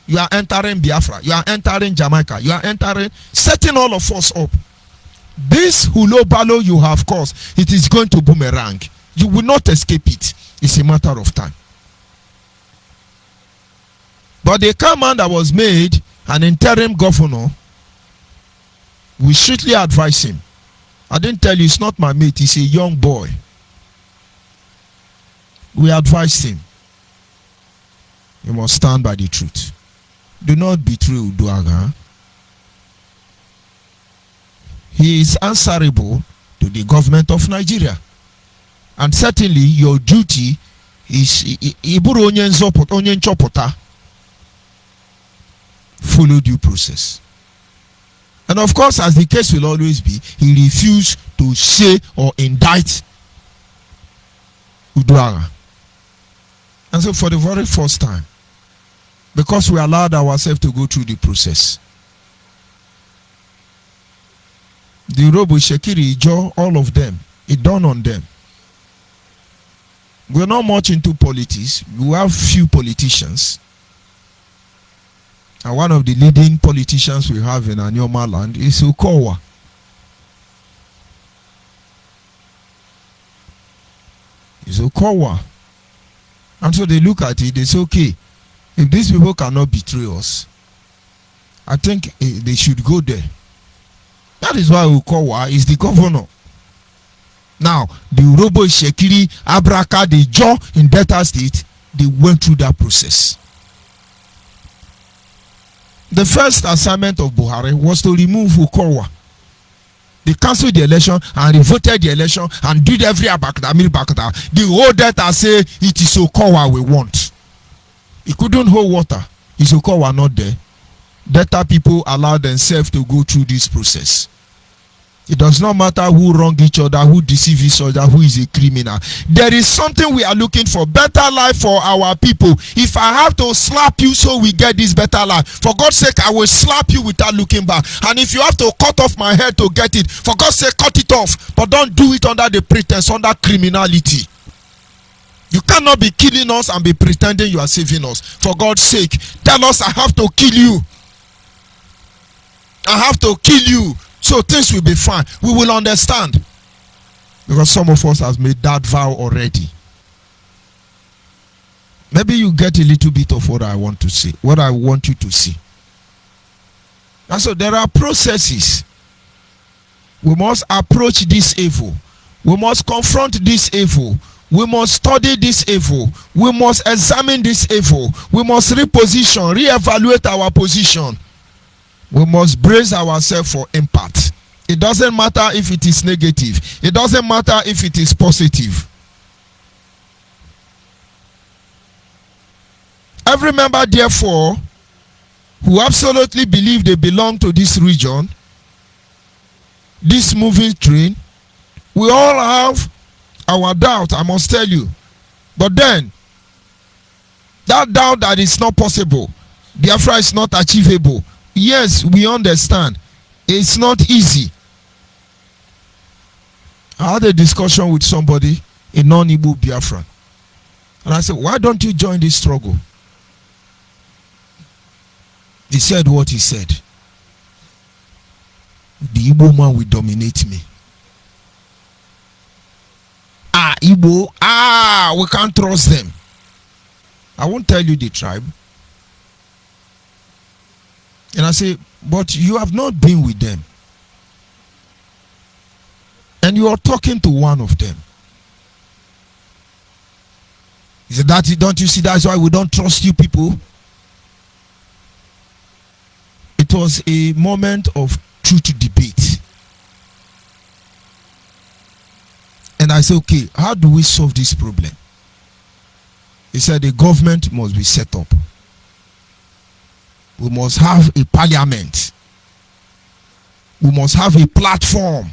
You are entering Biafra, you are entering Jamaica, you are entering, setting all of us up. This hulo balo you have caused, it is going to boomerang. You will not escape it. It's a matter of time. But the command that was made an interim governor, we strictly advise him. I didn't tell you, it's not my mate, he's a young boy. We advised him. You must stand by the truth. Do not betray Uduaga. He is answerable to the government of Nigeria. And certainly your duty is follow due process. And of course, as the case will always be, he refused to say or indict Uduaga. And so for the very first time, because we allowed ourselves to go through the process, the Robo Shekiri, Ijo, all of them, it dawned on them. We're not much into politics. We have few politicians. And one of the leading politicians we have in Anyoma land is Ukowa. It's Ukowa. And so they look at it, they say, okay, if these people cannot betray us, I think they should go there. That is why Ukowa is the governor. Now, the Urobo Shekiri, Abraka, the Jaw in Delta State, they went through that process. The first assignment of Buhari was to remove Ukowa. They cancelled the election and revoted the election and did every abakta. The whole Delta say it is Ukowa we want. He couldn't hold water. Is Ukowa not there? Delta people allowed themselves to go through this process. It does not matter who wrong each other, who deceive each other, who is a criminal. There is something we are looking for, better life for our people. If I have to slap you so we get this better life, for God's sake, I will slap you without looking back. And if you have to cut off my head to get it, for God's sake, cut it off. But don't do it under the pretense, under criminality. You cannot be killing us and be pretending you are saving us. For God's sake, tell us I have to kill you. I have to kill you. So things will be fine. We will understand. Because some of us has made that vow already. Maybe you get a little bit of what I want to say. What I want you to see. And so there are processes. We must approach this evil. We must confront this evil. We must study this evil. We must examine this evil. We must reposition, reevaluate our position. We must brace ourselves for impact. It doesn't matter if it is negative. It doesn't matter if it is positive. Every member, therefore, who absolutely believe they belong to this region, this moving train, we all have our doubt, I must tell you. But then, that doubt that it's not possible, Biafra is not achievable. Yes, we understand. It's not easy. I had a discussion with somebody, a non-Igbo Biafran. And I said, why don't you join this struggle? He said what he said. the Igbo man will dominate me. Igbo, we can't trust them. I won't tell you the tribe. And I say, but you have not been with them. And you are talking to one of them. He said, don't you see that's why we don't trust you people? It was a moment of truth debate. And I said, okay, how do we solve this problem? He said the government must be set up. We must have a parliament. We must have a platform.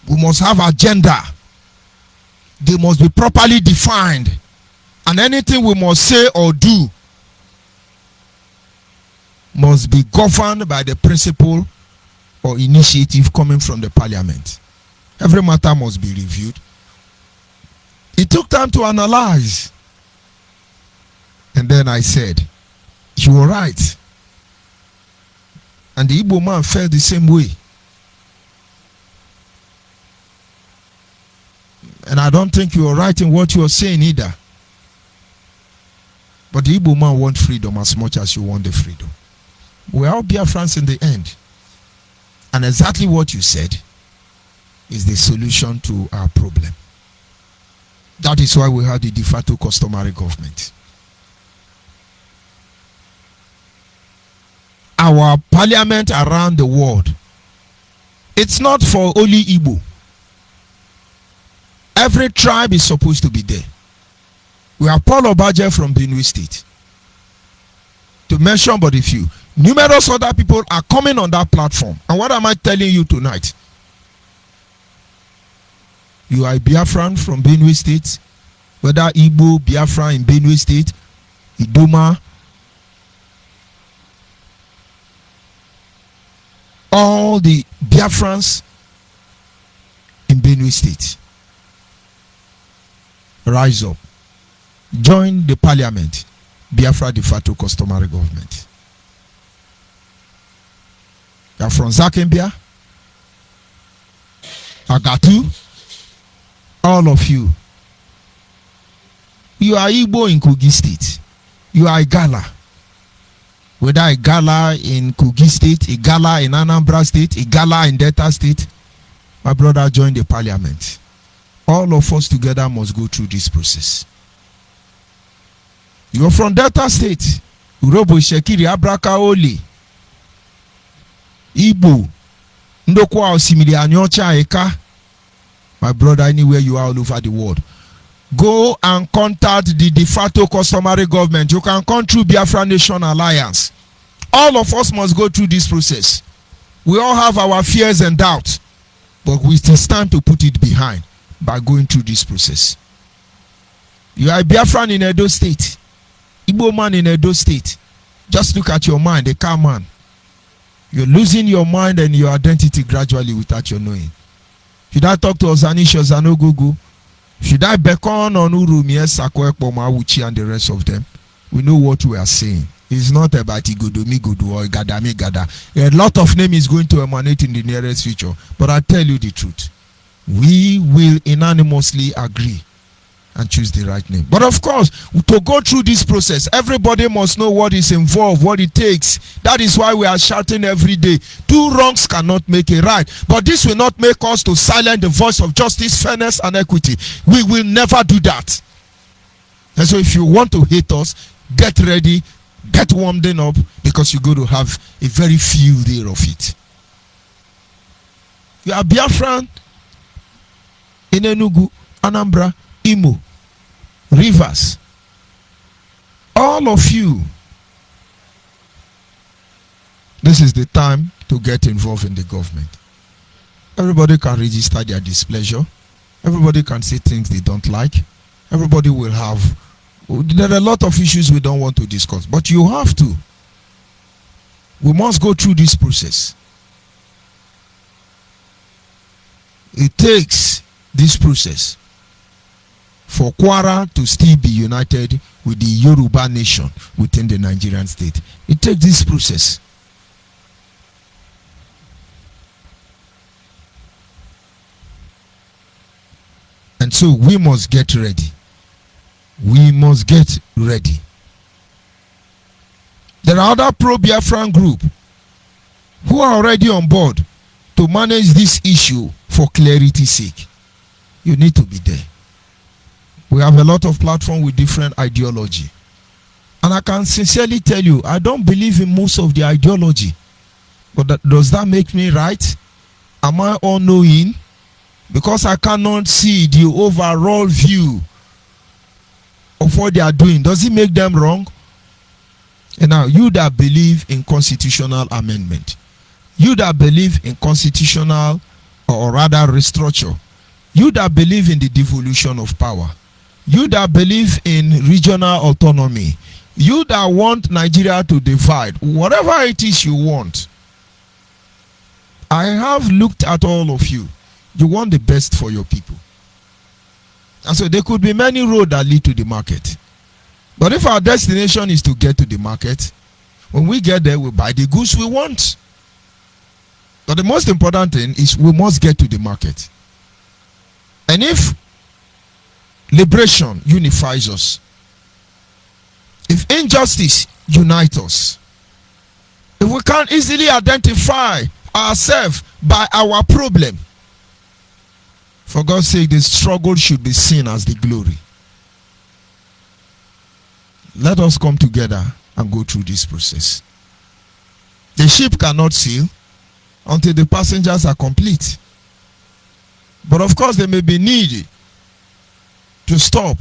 We must have agenda. They must be properly defined. And anything we must say or do must be governed by the principle or initiative coming from the parliament. Every matter must be reviewed. It took time to analyze. And then I said, you were right. And the Igbo man felt the same way. And I don't think you were right in what you were saying either. But the Igbo man wants freedom as much as you want the freedom. We are all Biafrans in the end. And exactly what you said is the solution to our problem. That is why we have the de facto customary government. Our parliament around the world, it's not for only Igbo. Every tribe is supposed to be there. We have Paul Obaje from Benue State, to mention but a few. Numerous other people are coming on that platform. And what am I telling you tonight? You are a Biafran from Benue State, whether Igbo, Biafra in Benue State, Idoma, all the Biafrans in Benue State, rise up, join the parliament, Biafra de facto customary government. You are from Zakembia, Agatu, all of you. You are Igbo in Kogi State. You are Igala. Whether Igala in Kogi State, Igala in Anambra State, Igala in Delta State, my brother, join the parliament. All of us together must go through this process. You are from Delta State. Urobo Shekiri Abraka Oli. Igbo. Ndokwa Osimiri Anyocha Eka. My brother, anywhere you are all over the world, go and contact the de facto customary government. You can come through Biafra Nation Alliance. All of us must go through this process. We all have our fears and doubts, but it is time to put it behind by going through this process. You are a Biafran in Edo State, Igbo man in Edo State. Just look at your mind, a car man. You're losing your mind and your identity gradually without your knowing. Should I talk to Ozanisha Zanogugu? Should I beckon on Urumi, Sakwekpo, Mawuchi, and the rest of them? We know what we are saying. It's not about Igodomi Godu or Gadami Gada. A lot of name is going to emanate in the nearest future. But I tell you the truth. We will unanimously agree and choose the right name. But of course, to go through this process, everybody must know what is involved, what it takes. That is why we are shouting every day. Two wrongs cannot make a right. But this will not make us to silence the voice of justice, fairness, and equity. We will never do that. And so if you want to hate us, get ready, get warmed up, because you're going to have a very few day of it. You are Biafran in Enugu, Anambra, Imo, Rivers, all of you. This is the time to get involved in the government. Everybody can register their displeasure. Everybody can say things they don't like. Everybody will have. There are a lot of issues we don't want to discuss, but you have to. We must go through this process. It takes this process for Kwara to still be united with the Yoruba nation within the Nigerian state. It takes this process. And so we must get ready. We must get ready. There are other pro-Biafran group who are already on board to manage this issue for clarity's sake. You need to be there. We have a lot of platforms with different ideology. And I can sincerely tell you, I don't believe in most of the ideology. But does that make me right? Am I all-knowing? Because I cannot see the overall view of what they are doing. Does it make them wrong? And now, you that believe in constitutional amendment, you that believe in constitutional or rather restructure, you that believe in the devolution of power, you that believe in regional autonomy, you that want Nigeria to divide, whatever it is you want, I have looked at all of you. You want the best for your people. And so there could be many roads that lead to the market. But if our destination is to get to the market, when we get there, we buy the goods we want. But the most important thing is we must get to the market. And if liberation unifies us, if injustice unites us, if we can't easily identify ourselves by our problem, for God's sake, the struggle should be seen as the glory. Let us come together and go through this process. The ship cannot sail until the passengers are complete. But of course, they may be needed to stop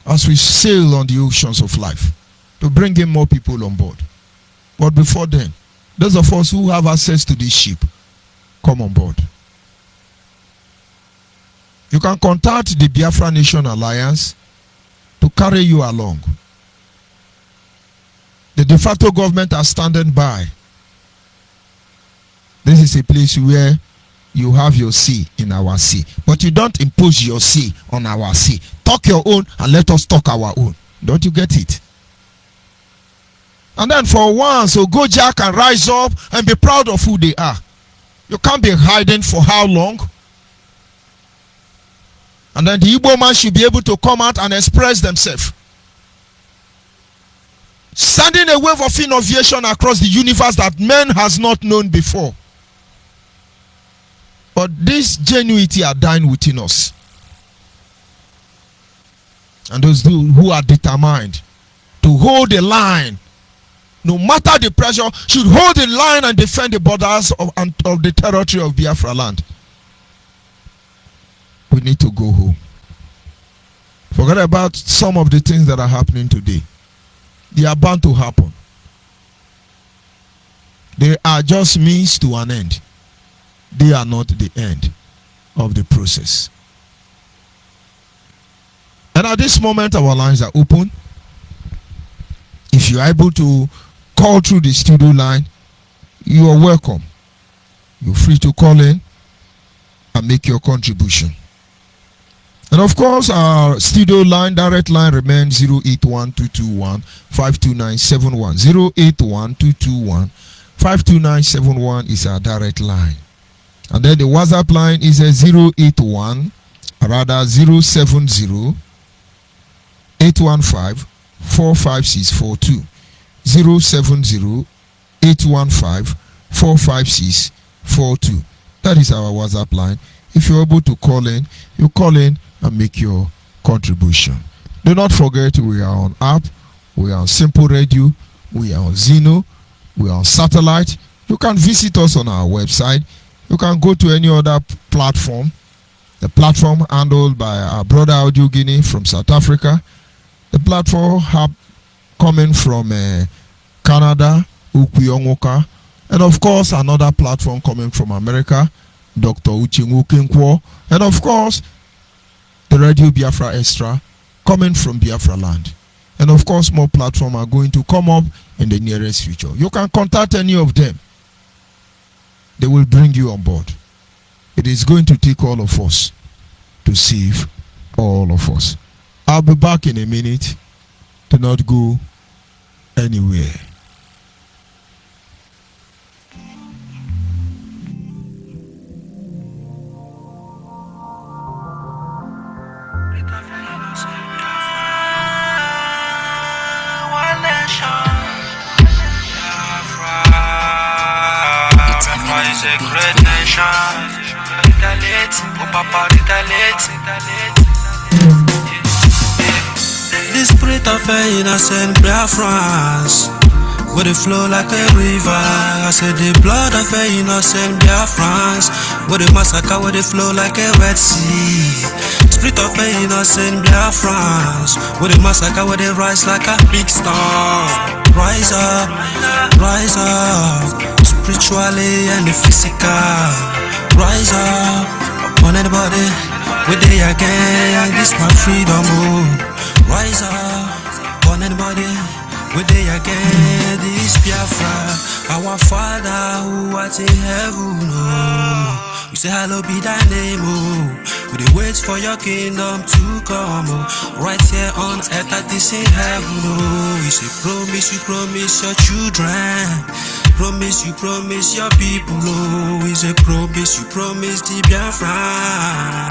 as we sail on the oceans of life to bring in more people on board. But before then, those of us who have access to this ship, come on board. You can contact the Biafra Nation Alliance to carry you along. The de facto government are standing by. This is a place where you have your say in our say. But you don't impose your say on our say. Talk your own and let us talk our own. Don't you get it? And then for once, so go Jack and rise up and be proud of who they are. You can't be hiding for how long? And then the Igbo man should be able to come out and express themselves. Sending a wave of innovation across the universe that man has not known before. But this genuinity are dying within us. And those who are determined to hold the line, no matter the pressure, should hold the line and defend the borders of the territory of Biafra land. We need to go home. Forget about some of the things that are happening today. They are bound to happen. They are just means to an end. They are not the end of the process. And at this moment, our lines are open. If you are able to call through the studio line, you are welcome. You're free to call in and make your contribution. And of course, our studio line, direct line remains 081-221-52971. 081-221-52971 is our direct line. And then the WhatsApp line is a 081-815-45642. 070-815-45642. That is our WhatsApp line. If you're able to call in, you call in and make your contribution. Do not forget, we are on app, we are on Simple Radio, we are on Zeno, we are on satellite. You can visit us on our website. You can go to any other platform. The platform handled by our brother Audio Guinea from South Africa. The platform coming from Canada, Ukuyongoka. And of course, another platform coming from America, Dr. Uchengu Kinkwo. And of course, the Radio Biafra Extra coming from Biafra land. And of course, more platforms are going to come up in the nearest future. You can contact any of them. They will bring you on board. It is going to take all of us to save all of us. I'll be back in a minute. Do not go anywhere. a great nation. Retaliate, oh papa, retaliate. The spirit of an innocent Biafrans, where they flow like a river. I said the blood of an innocent Biafrans, where they massacre, where they flow like a Red Sea. Spirit of an innocent Biafrans, where they massacre, where they rise like a big star. Rise up, spiritually and physical. Rise up, upon anybody, where they again, this my freedom, oh. Rise up, upon anybody, where they again, this Biafra. Our Father who art in heaven, oh. We say hallowed be thy name, oh. We dey wait for your kingdom to come, oh. Right here on earth that is in heaven, oh. We say promise, you promise your children. Promise, you promise your people, oh. We say promise, you promise the Biafra.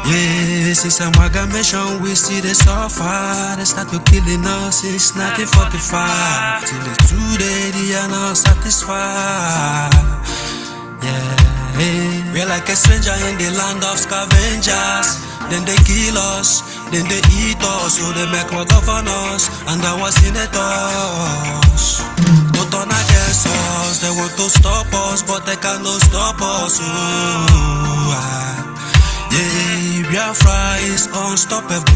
Yeah, since amalgamation we see the suffer. They start to killing us since 1945. Till the today they are not satisfied. Yeah, we're like a stranger in the land of scavengers. Then they kill us, then they eat us. So they make war govern us and our senators. Don't turn against us, they want to stop us, but they cannot stop us. Yeah, Biafra is unstoppable,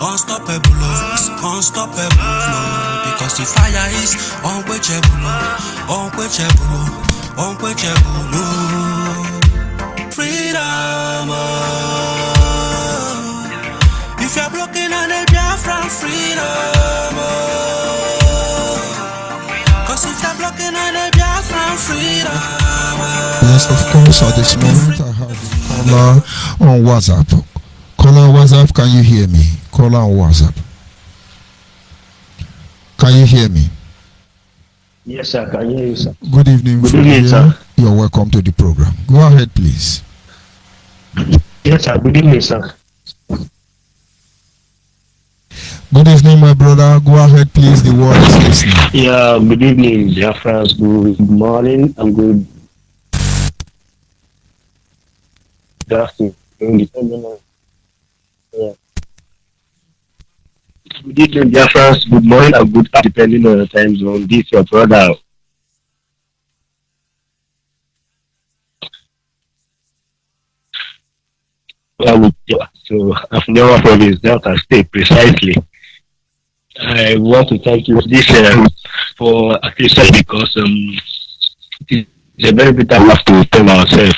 unstoppable, it's unstoppable. Because the fire is unquenchable, unquenchable, unquenchable. Freedom, oh. If you're broken on a Biafra, freedom, oh. Cause if you're broken on a Biafra, freedom, oh. Yes, of course, at this moment I have a caller on WhatsApp. Caller on WhatsApp, can you hear me? Caller on WhatsApp. Can you hear me? Yes, sir. Can you hear you, sir? Good evening. Good evening, sir. You're welcome to the program. Go ahead, please. Yes, sir. Good evening, sir. Good evening, my brother. Go ahead, please. The world is listening. Yeah, good evening, dear friends. Good morning and good afternoon. Yeah. Good evening, dear friends. Good morning and good afternoon, depending on the time zone. This your brother. So I've never promised Delta State precisely. I want to thank you this for actually because it's a very bitter have to tell ourselves.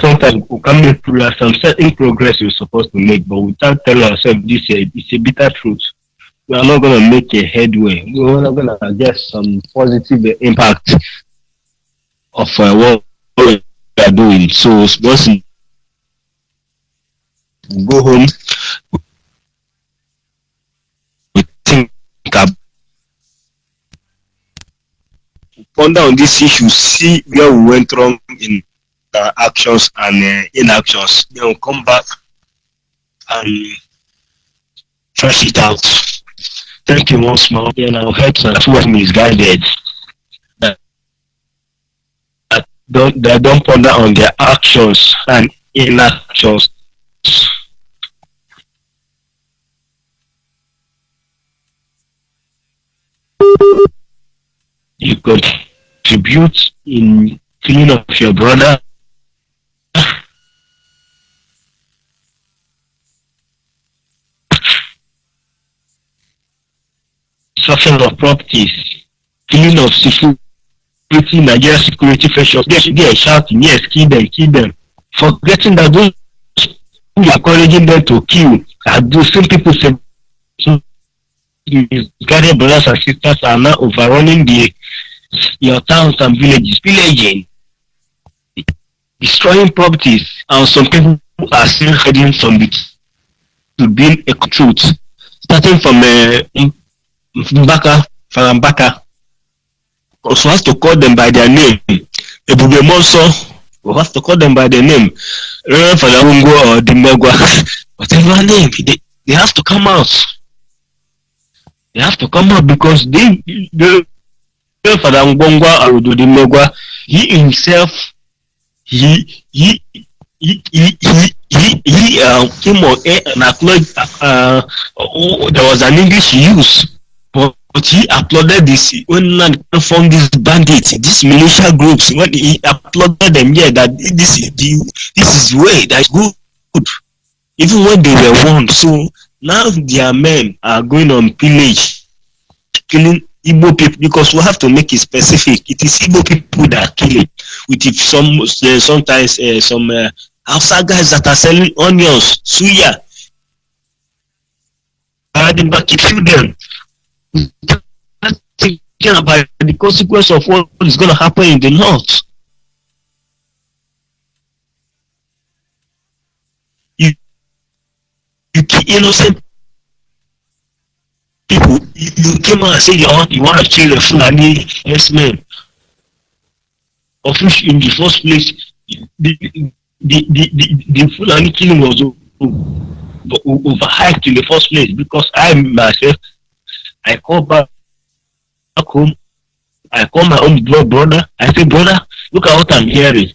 Sometimes we can make progress, some certain progress we're supposed to make, but without telling ourselves this year, it's a bitter truth. We are not going to make a headway. We're not going to get some positive impact of what we are doing. So once we go home, we think ponder on this issue, see where we went wrong in actions and inactions. Then we'll come back and trash it out. Thank you once more. And our heads are towards misguided. That don't ponder on their actions and inactions. You contribute in killing of your brother. Destruction of properties, killing of security, Nigeria security officials. They are shouting, yes, kill them. Forgetting that those who are encouraging them to kill are those same people say so guardian brothers and sisters are now overrunning your towns and villages, pillaging, destroying properties, and some people are still heading from it to being a truth, starting from Farambaka. Also has to call them by their name. Ebube Monso, we have to call them by their name. Falawungo or Dimegwa, whatever name, they have to come out. They have to come out because they Father Ngbongwa Arududimegwa, he himself, he came on air and acknowledged there was an English use, but he applauded this when man found these bandits, these militia groups. When he applauded them, yeah, that this is the way that's good, even when they were warned. So now their men are going on pillage, killing Igbo people, because we have to make it specific. It is Igbo people that are killing. With sometimes some Hausa guys that are selling onions, suya, riding back to shoot them. Thinking about the consequence of what is going to happen in the north. You kill innocent people. You came out and say you want to kill the Fulani S-men. Of which in the first place, the Fulani killing was overhyped in the first place, because I myself, I call back home, I call my own blood brother, I say, brother, look at what I'm hearing.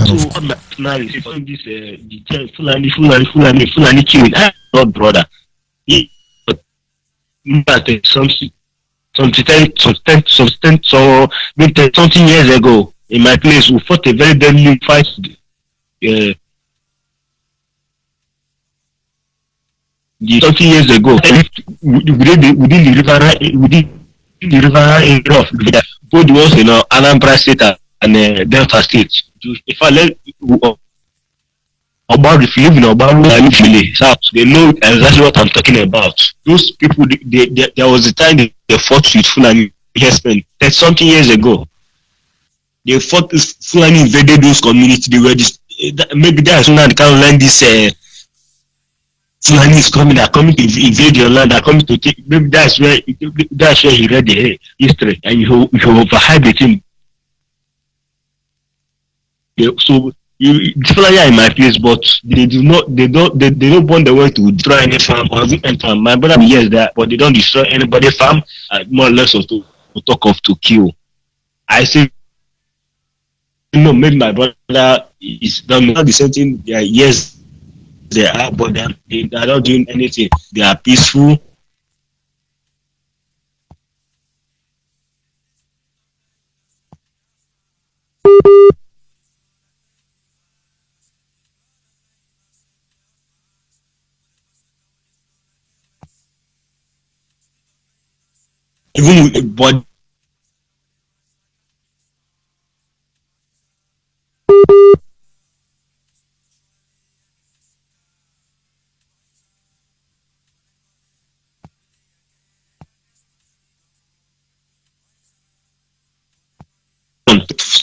So now is on this the Fulani killing. I not brother. Something years ago in my place, we fought a very deadly fight. Something years ago, within the river area of both was in Anambra State and Delta State. If I let about if you live in Obaru South, they know exactly what I'm talking about. Those people, there was a time they fought with Fulani herdsmen. That's something years ago. They fought, Fulani invaded those communities. They were just maybe that's when they can't learn this. Fulani is coming. They're coming to invade your land. They're coming to take. Maybe that's where he read the history and you overhype the thing. So Fulani are in my place, but they don't want the way to destroy any farm or even farm. My brother yes that, but they don't destroy anybody's farm. More or less to talk of to kill. I say maybe my brother is done not the same thing. Yes, they are, but they are not doing anything. They are peaceful. Even with, but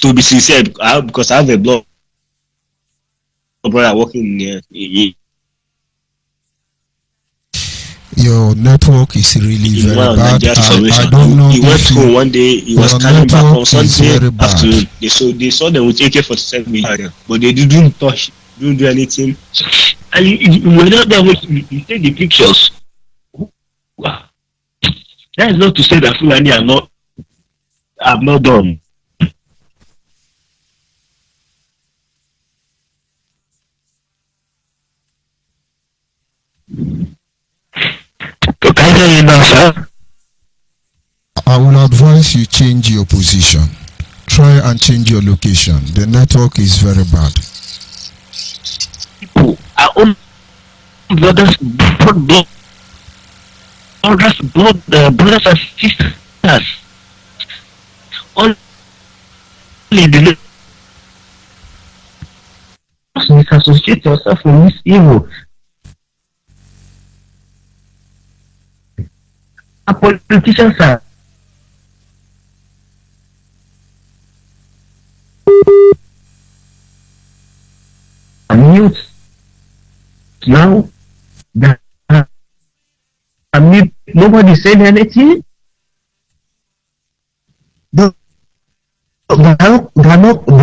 to be sincere, because I have a blog brother working in your network is really very bad. I don't know. He went home one day. He was coming back on Sunday afternoon. They saw them with AK-47, but they didn't touch, didn't do anything. And you were not there when you take the pictures. Wow. That is not to say that Fulani have not done. I will advise you change your position. Try and change your location. The network is very bad. People, our own brothers and sisters. Only the misassociate yourself with this evil. Our politicians are mute now. That Nobody said anything. They are not, they are not on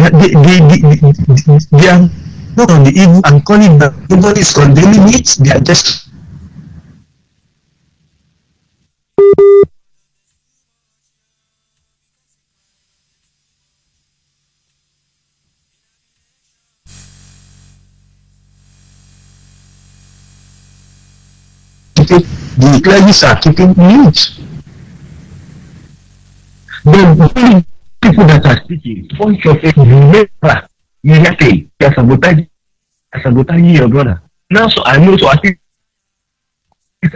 the evil and calling that nobody is condemning it. They are just keeping, the clergies are keeping mute. The people that are speaking, bunch of it, remember, you have to sabotage your brother. Now, so I know, so I think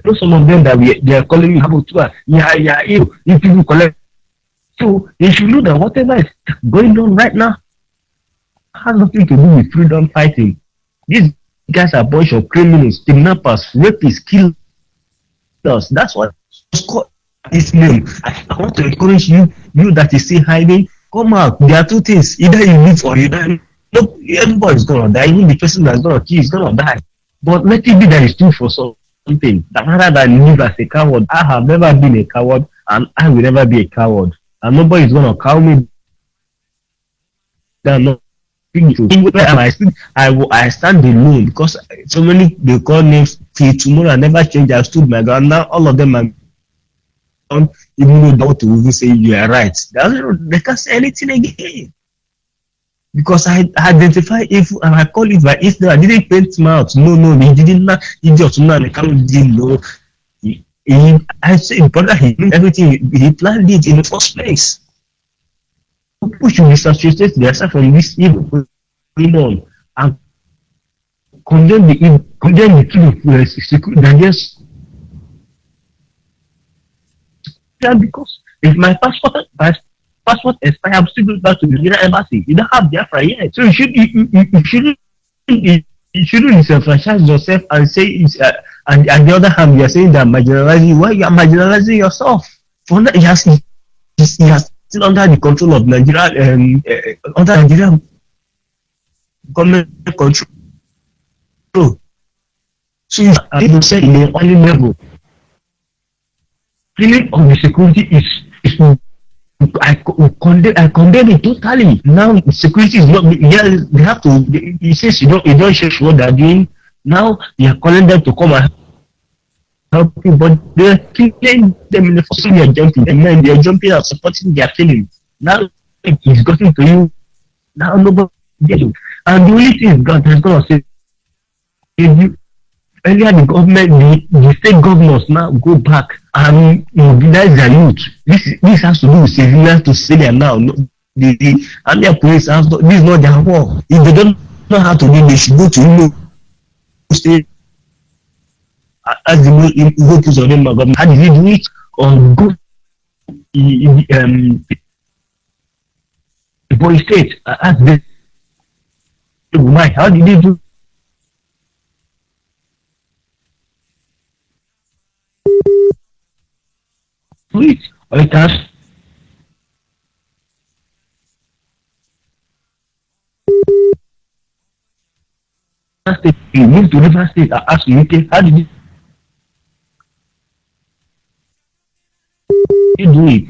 know some of them that they are calling you Habotua. Yeah, you people collect. So you should know that whatever is going on right now has nothing to do with freedom fighting. These guys are a bunch of criminals, kidnappers, rapists, killers. That's what this name. I want to encourage you that is still hiding, come out. There are two things: either you live or you die. Look, everybody's gonna die. Even the person that's gonna kill is gonna die. But let it be that it's true for something. That rather than live as a coward, I have never been a coward, and I will never be a coward. And nobody is gonna cow me down. No. I stand alone because so many they call names till tomorrow. I never change. I stood my ground. Now all of them are even though they want to even say you are right. They can't say anything again. Because I identify evil and I call it by its name. I didn't paint my out. No, he didn't know. Idiot, no, and I didn't know. I say, brother, he knew everything. He planned it in the first place. People should disassociate themselves from this evil going on and condemn the evil, condemn the truth. Than just because if my passport expires, I'm still going back to the Nigerian embassy. You don't have BIAFRA yet, so you shouldn't disenfranchise yourself and say it's and on the other hand, you are saying that marginalizing. Why you are marginalizing yourself? For that, he has still under the control of Nigeria, under Nigerian government control. So you said in the only level, feeling of the security is I condemn it totally. Now security is not. Yeah, they have to. He says you don't show what they're doing. Now they are calling them to come and help you, but they're killing them in the first thing. They are jumping, and then they are jumping and supporting their feelings. Now it's gotten to you. Now nobody gets you. And the only thing God is gonna say, if you earlier the government, the state governors now go back and mobilize their youth. This has to do with civilians to say them now. No, the army police have this is not their war. If they don't know how to do it, they should go to state as the workers of them government. How did they do it? Or go boy state as the why? How did they do it? Or it has state, you move to River State and ask UK, how did you do it?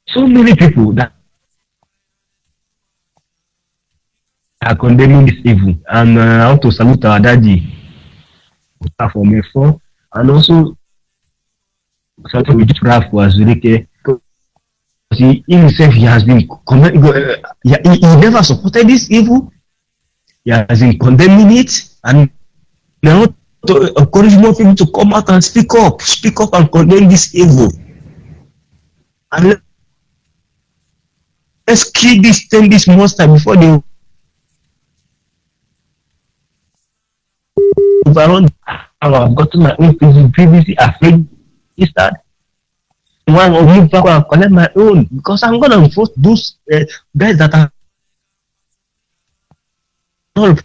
So many people that are condemning this evil, and I want to salute our daddy from A4, and also something with Raf was really he himself he has been he never supported this evil. He has been condemning it, and now to encourage more people to come out and speak up and condemn this evil. And let's kill this thing, this monster before they overrun. I've gotten my own previously afraid start. One of you back and collect my own because I'm gonna vote those guys that are not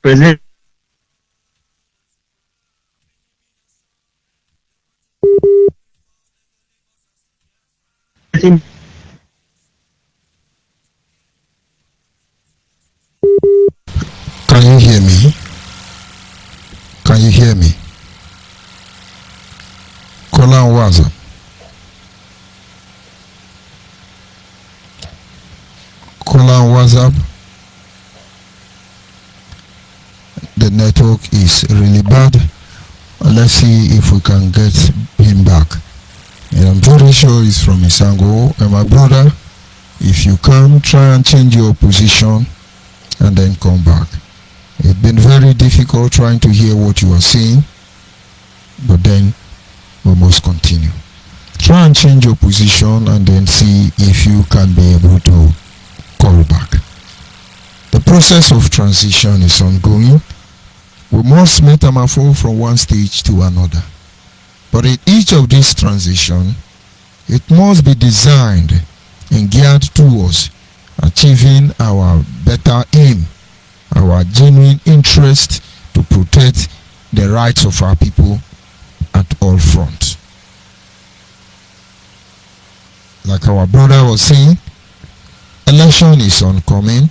present hear me? Call on WhatsApp. Call on WhatsApp. The network is really bad. Let's see if we can get him back. And I'm very sure he's from Isango. And my brother, if you can, try and change your position and then come back. It's been very difficult trying to hear what you are saying, but then we must continue. Try and change your position and then see if you can be able to call back. The process of transition is ongoing. We must metamorphose from one stage to another. But in each of these transitions, it must be designed and geared towards achieving our better aim, our genuine interest to protect the rights of our people at all fronts. Like our brother was saying, election is oncoming.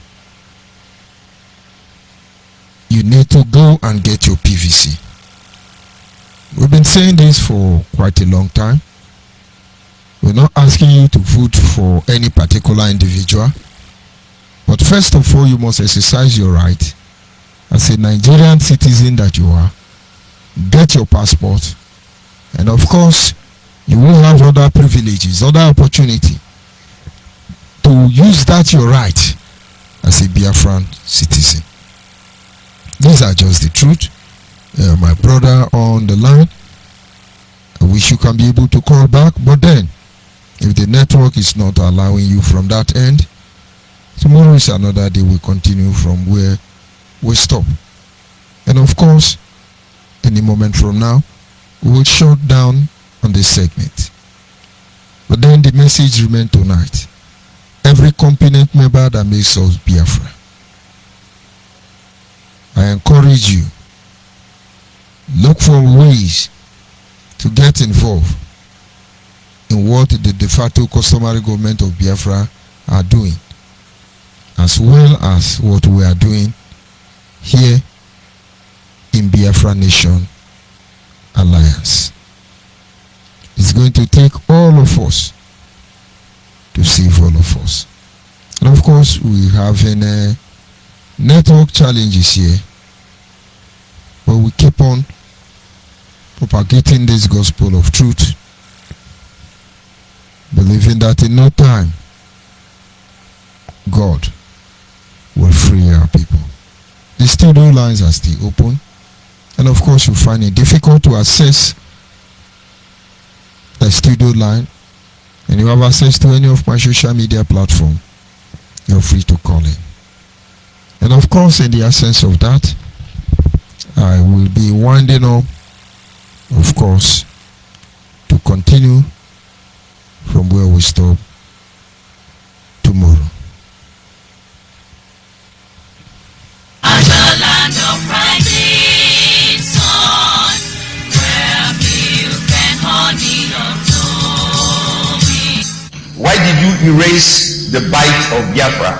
You need to go and get your PVC. We've been saying this for quite a long time. We're not asking you to vote for any particular individual, but first of all, you must exercise your right as a Nigerian citizen that you are. Get your passport, and of course, you will have other privileges, other opportunity to use that your right as a Biafran citizen. These are just the truth. My brother on the line, I wish you can be able to call back, but then if the network is not allowing you from that end, tomorrow is another day. We continue from where we stop. And of course, any moment from now, we will shut down on this segment. But then the message remains tonight. Every component member that makes us Biafra, I encourage you, look for ways to get involved in what the de facto customary government of Biafra are doing, as well as what we are doing here in Biafra Nation Alliance. It's going to take all of us to save all of us. And of course, we have a network challenges here, but we keep on propagating this gospel of truth, believing that in no time God will free our people. The studio lines are still open, and of course you find it difficult to access the studio line, and you have access to any of my social media platform, you're free to call in. And of course, in the essence of that, I will be winding up, of course, to continue from where we stop tomorrow. As a land of rising sun, where milk and honey are flowing. Why did you erase the bite of Biafra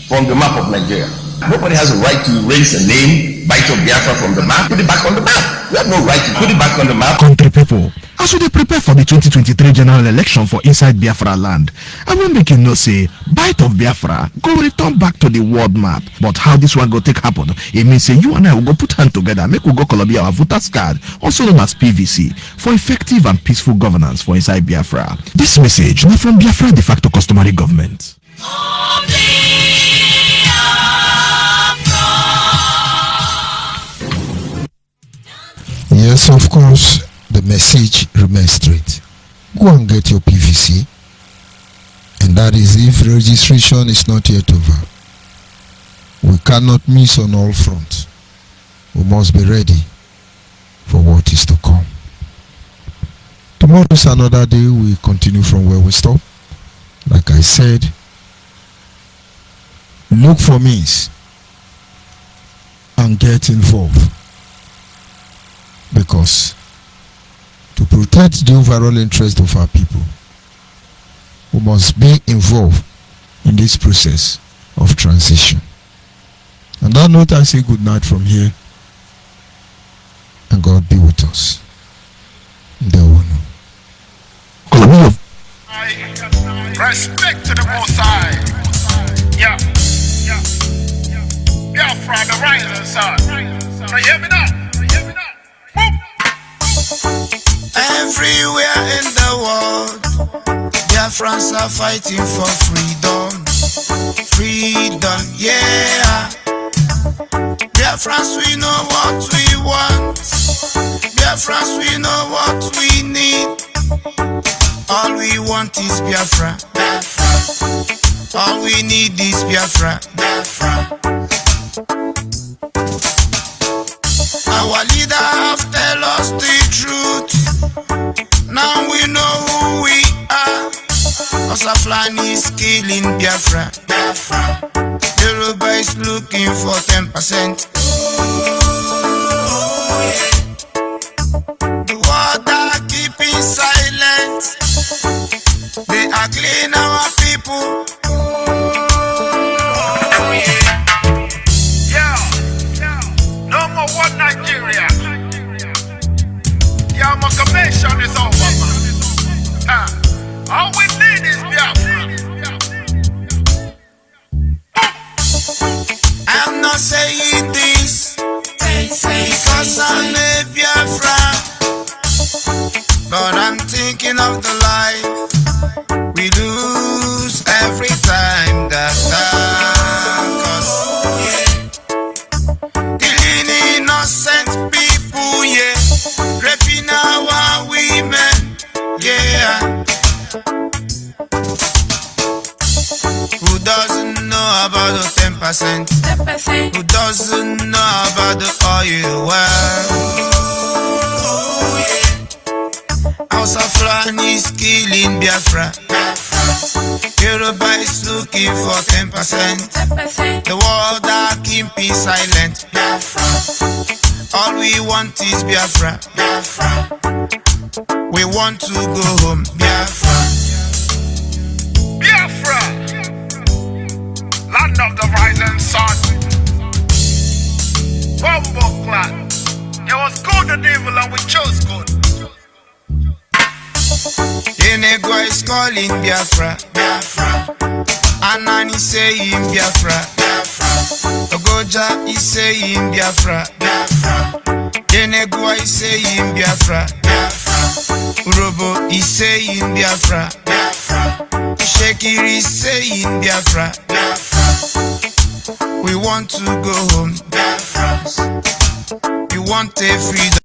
from the map of Nigeria? Nobody has a right to erase a name, bite of Biafra from the map, put it back on the map. You have no right to put it back on the map. Country people, as we dey prepare for the 2023 general election for inside Biafra land, I wan make you know say bite of Biafra go return back to the world map. But how this one go take happen? It means say you and I will go put hand together, make we go Colombia our voters card, also known as PVC, for effective and peaceful governance for inside Biafra. This message na from Biafra de facto customary government. Yes, of course, the message remains straight. Go and get your PVC, and that is if registration is not yet over. We cannot miss on all fronts. We must be ready for what is to come. Tomorrow is another day. We continue from where we stop. Like I said, look for means and get involved, because to protect the overall interest of our people, we must be involved in this process of transition. On that note, I say good night from here. and God be with us. Ndewonu. Respect to the Most High. Yeah. Biafra, the rising sun. Now you hear me now? Everywhere in the world, Biafrans are fighting for freedom. Freedom, yeah. Biafrans, we know what we want. Biafrans, we know what we need. All we want is Biafra. All we need is Biafra. Our leader have tell us the truth. Now we know who we are. Osaflani is killing Biafra. Yoruba is looking for 10%. The world are keeping silent. They are killing our people. No more one Nigeria. The amalgamation is over, man. All we need is Biafra. I'm not saying this because I'm a Biafra, but I'm thinking of the life we lose every time that cause killing innocent people, yeah, raping our women, yeah. Who doesn't know about the 10%? Who doesn't know about the oil well? House of Fulani is killing Biafra. Yoruba is looking for 10%. The world are keeping silent. All we want is Biafra. We want to go home. Biafra. Biafra, land of the rising sun. Bumbo clan. There was good and evil and we chose good. Enegwa is calling Biafra. Anani saying Biafra. Ogoja is saying Biafra. Enegwa is saying Biafra. Urobo is saying Biafra. Shekiri is saying Biafra. We want to go home. We want a freedom.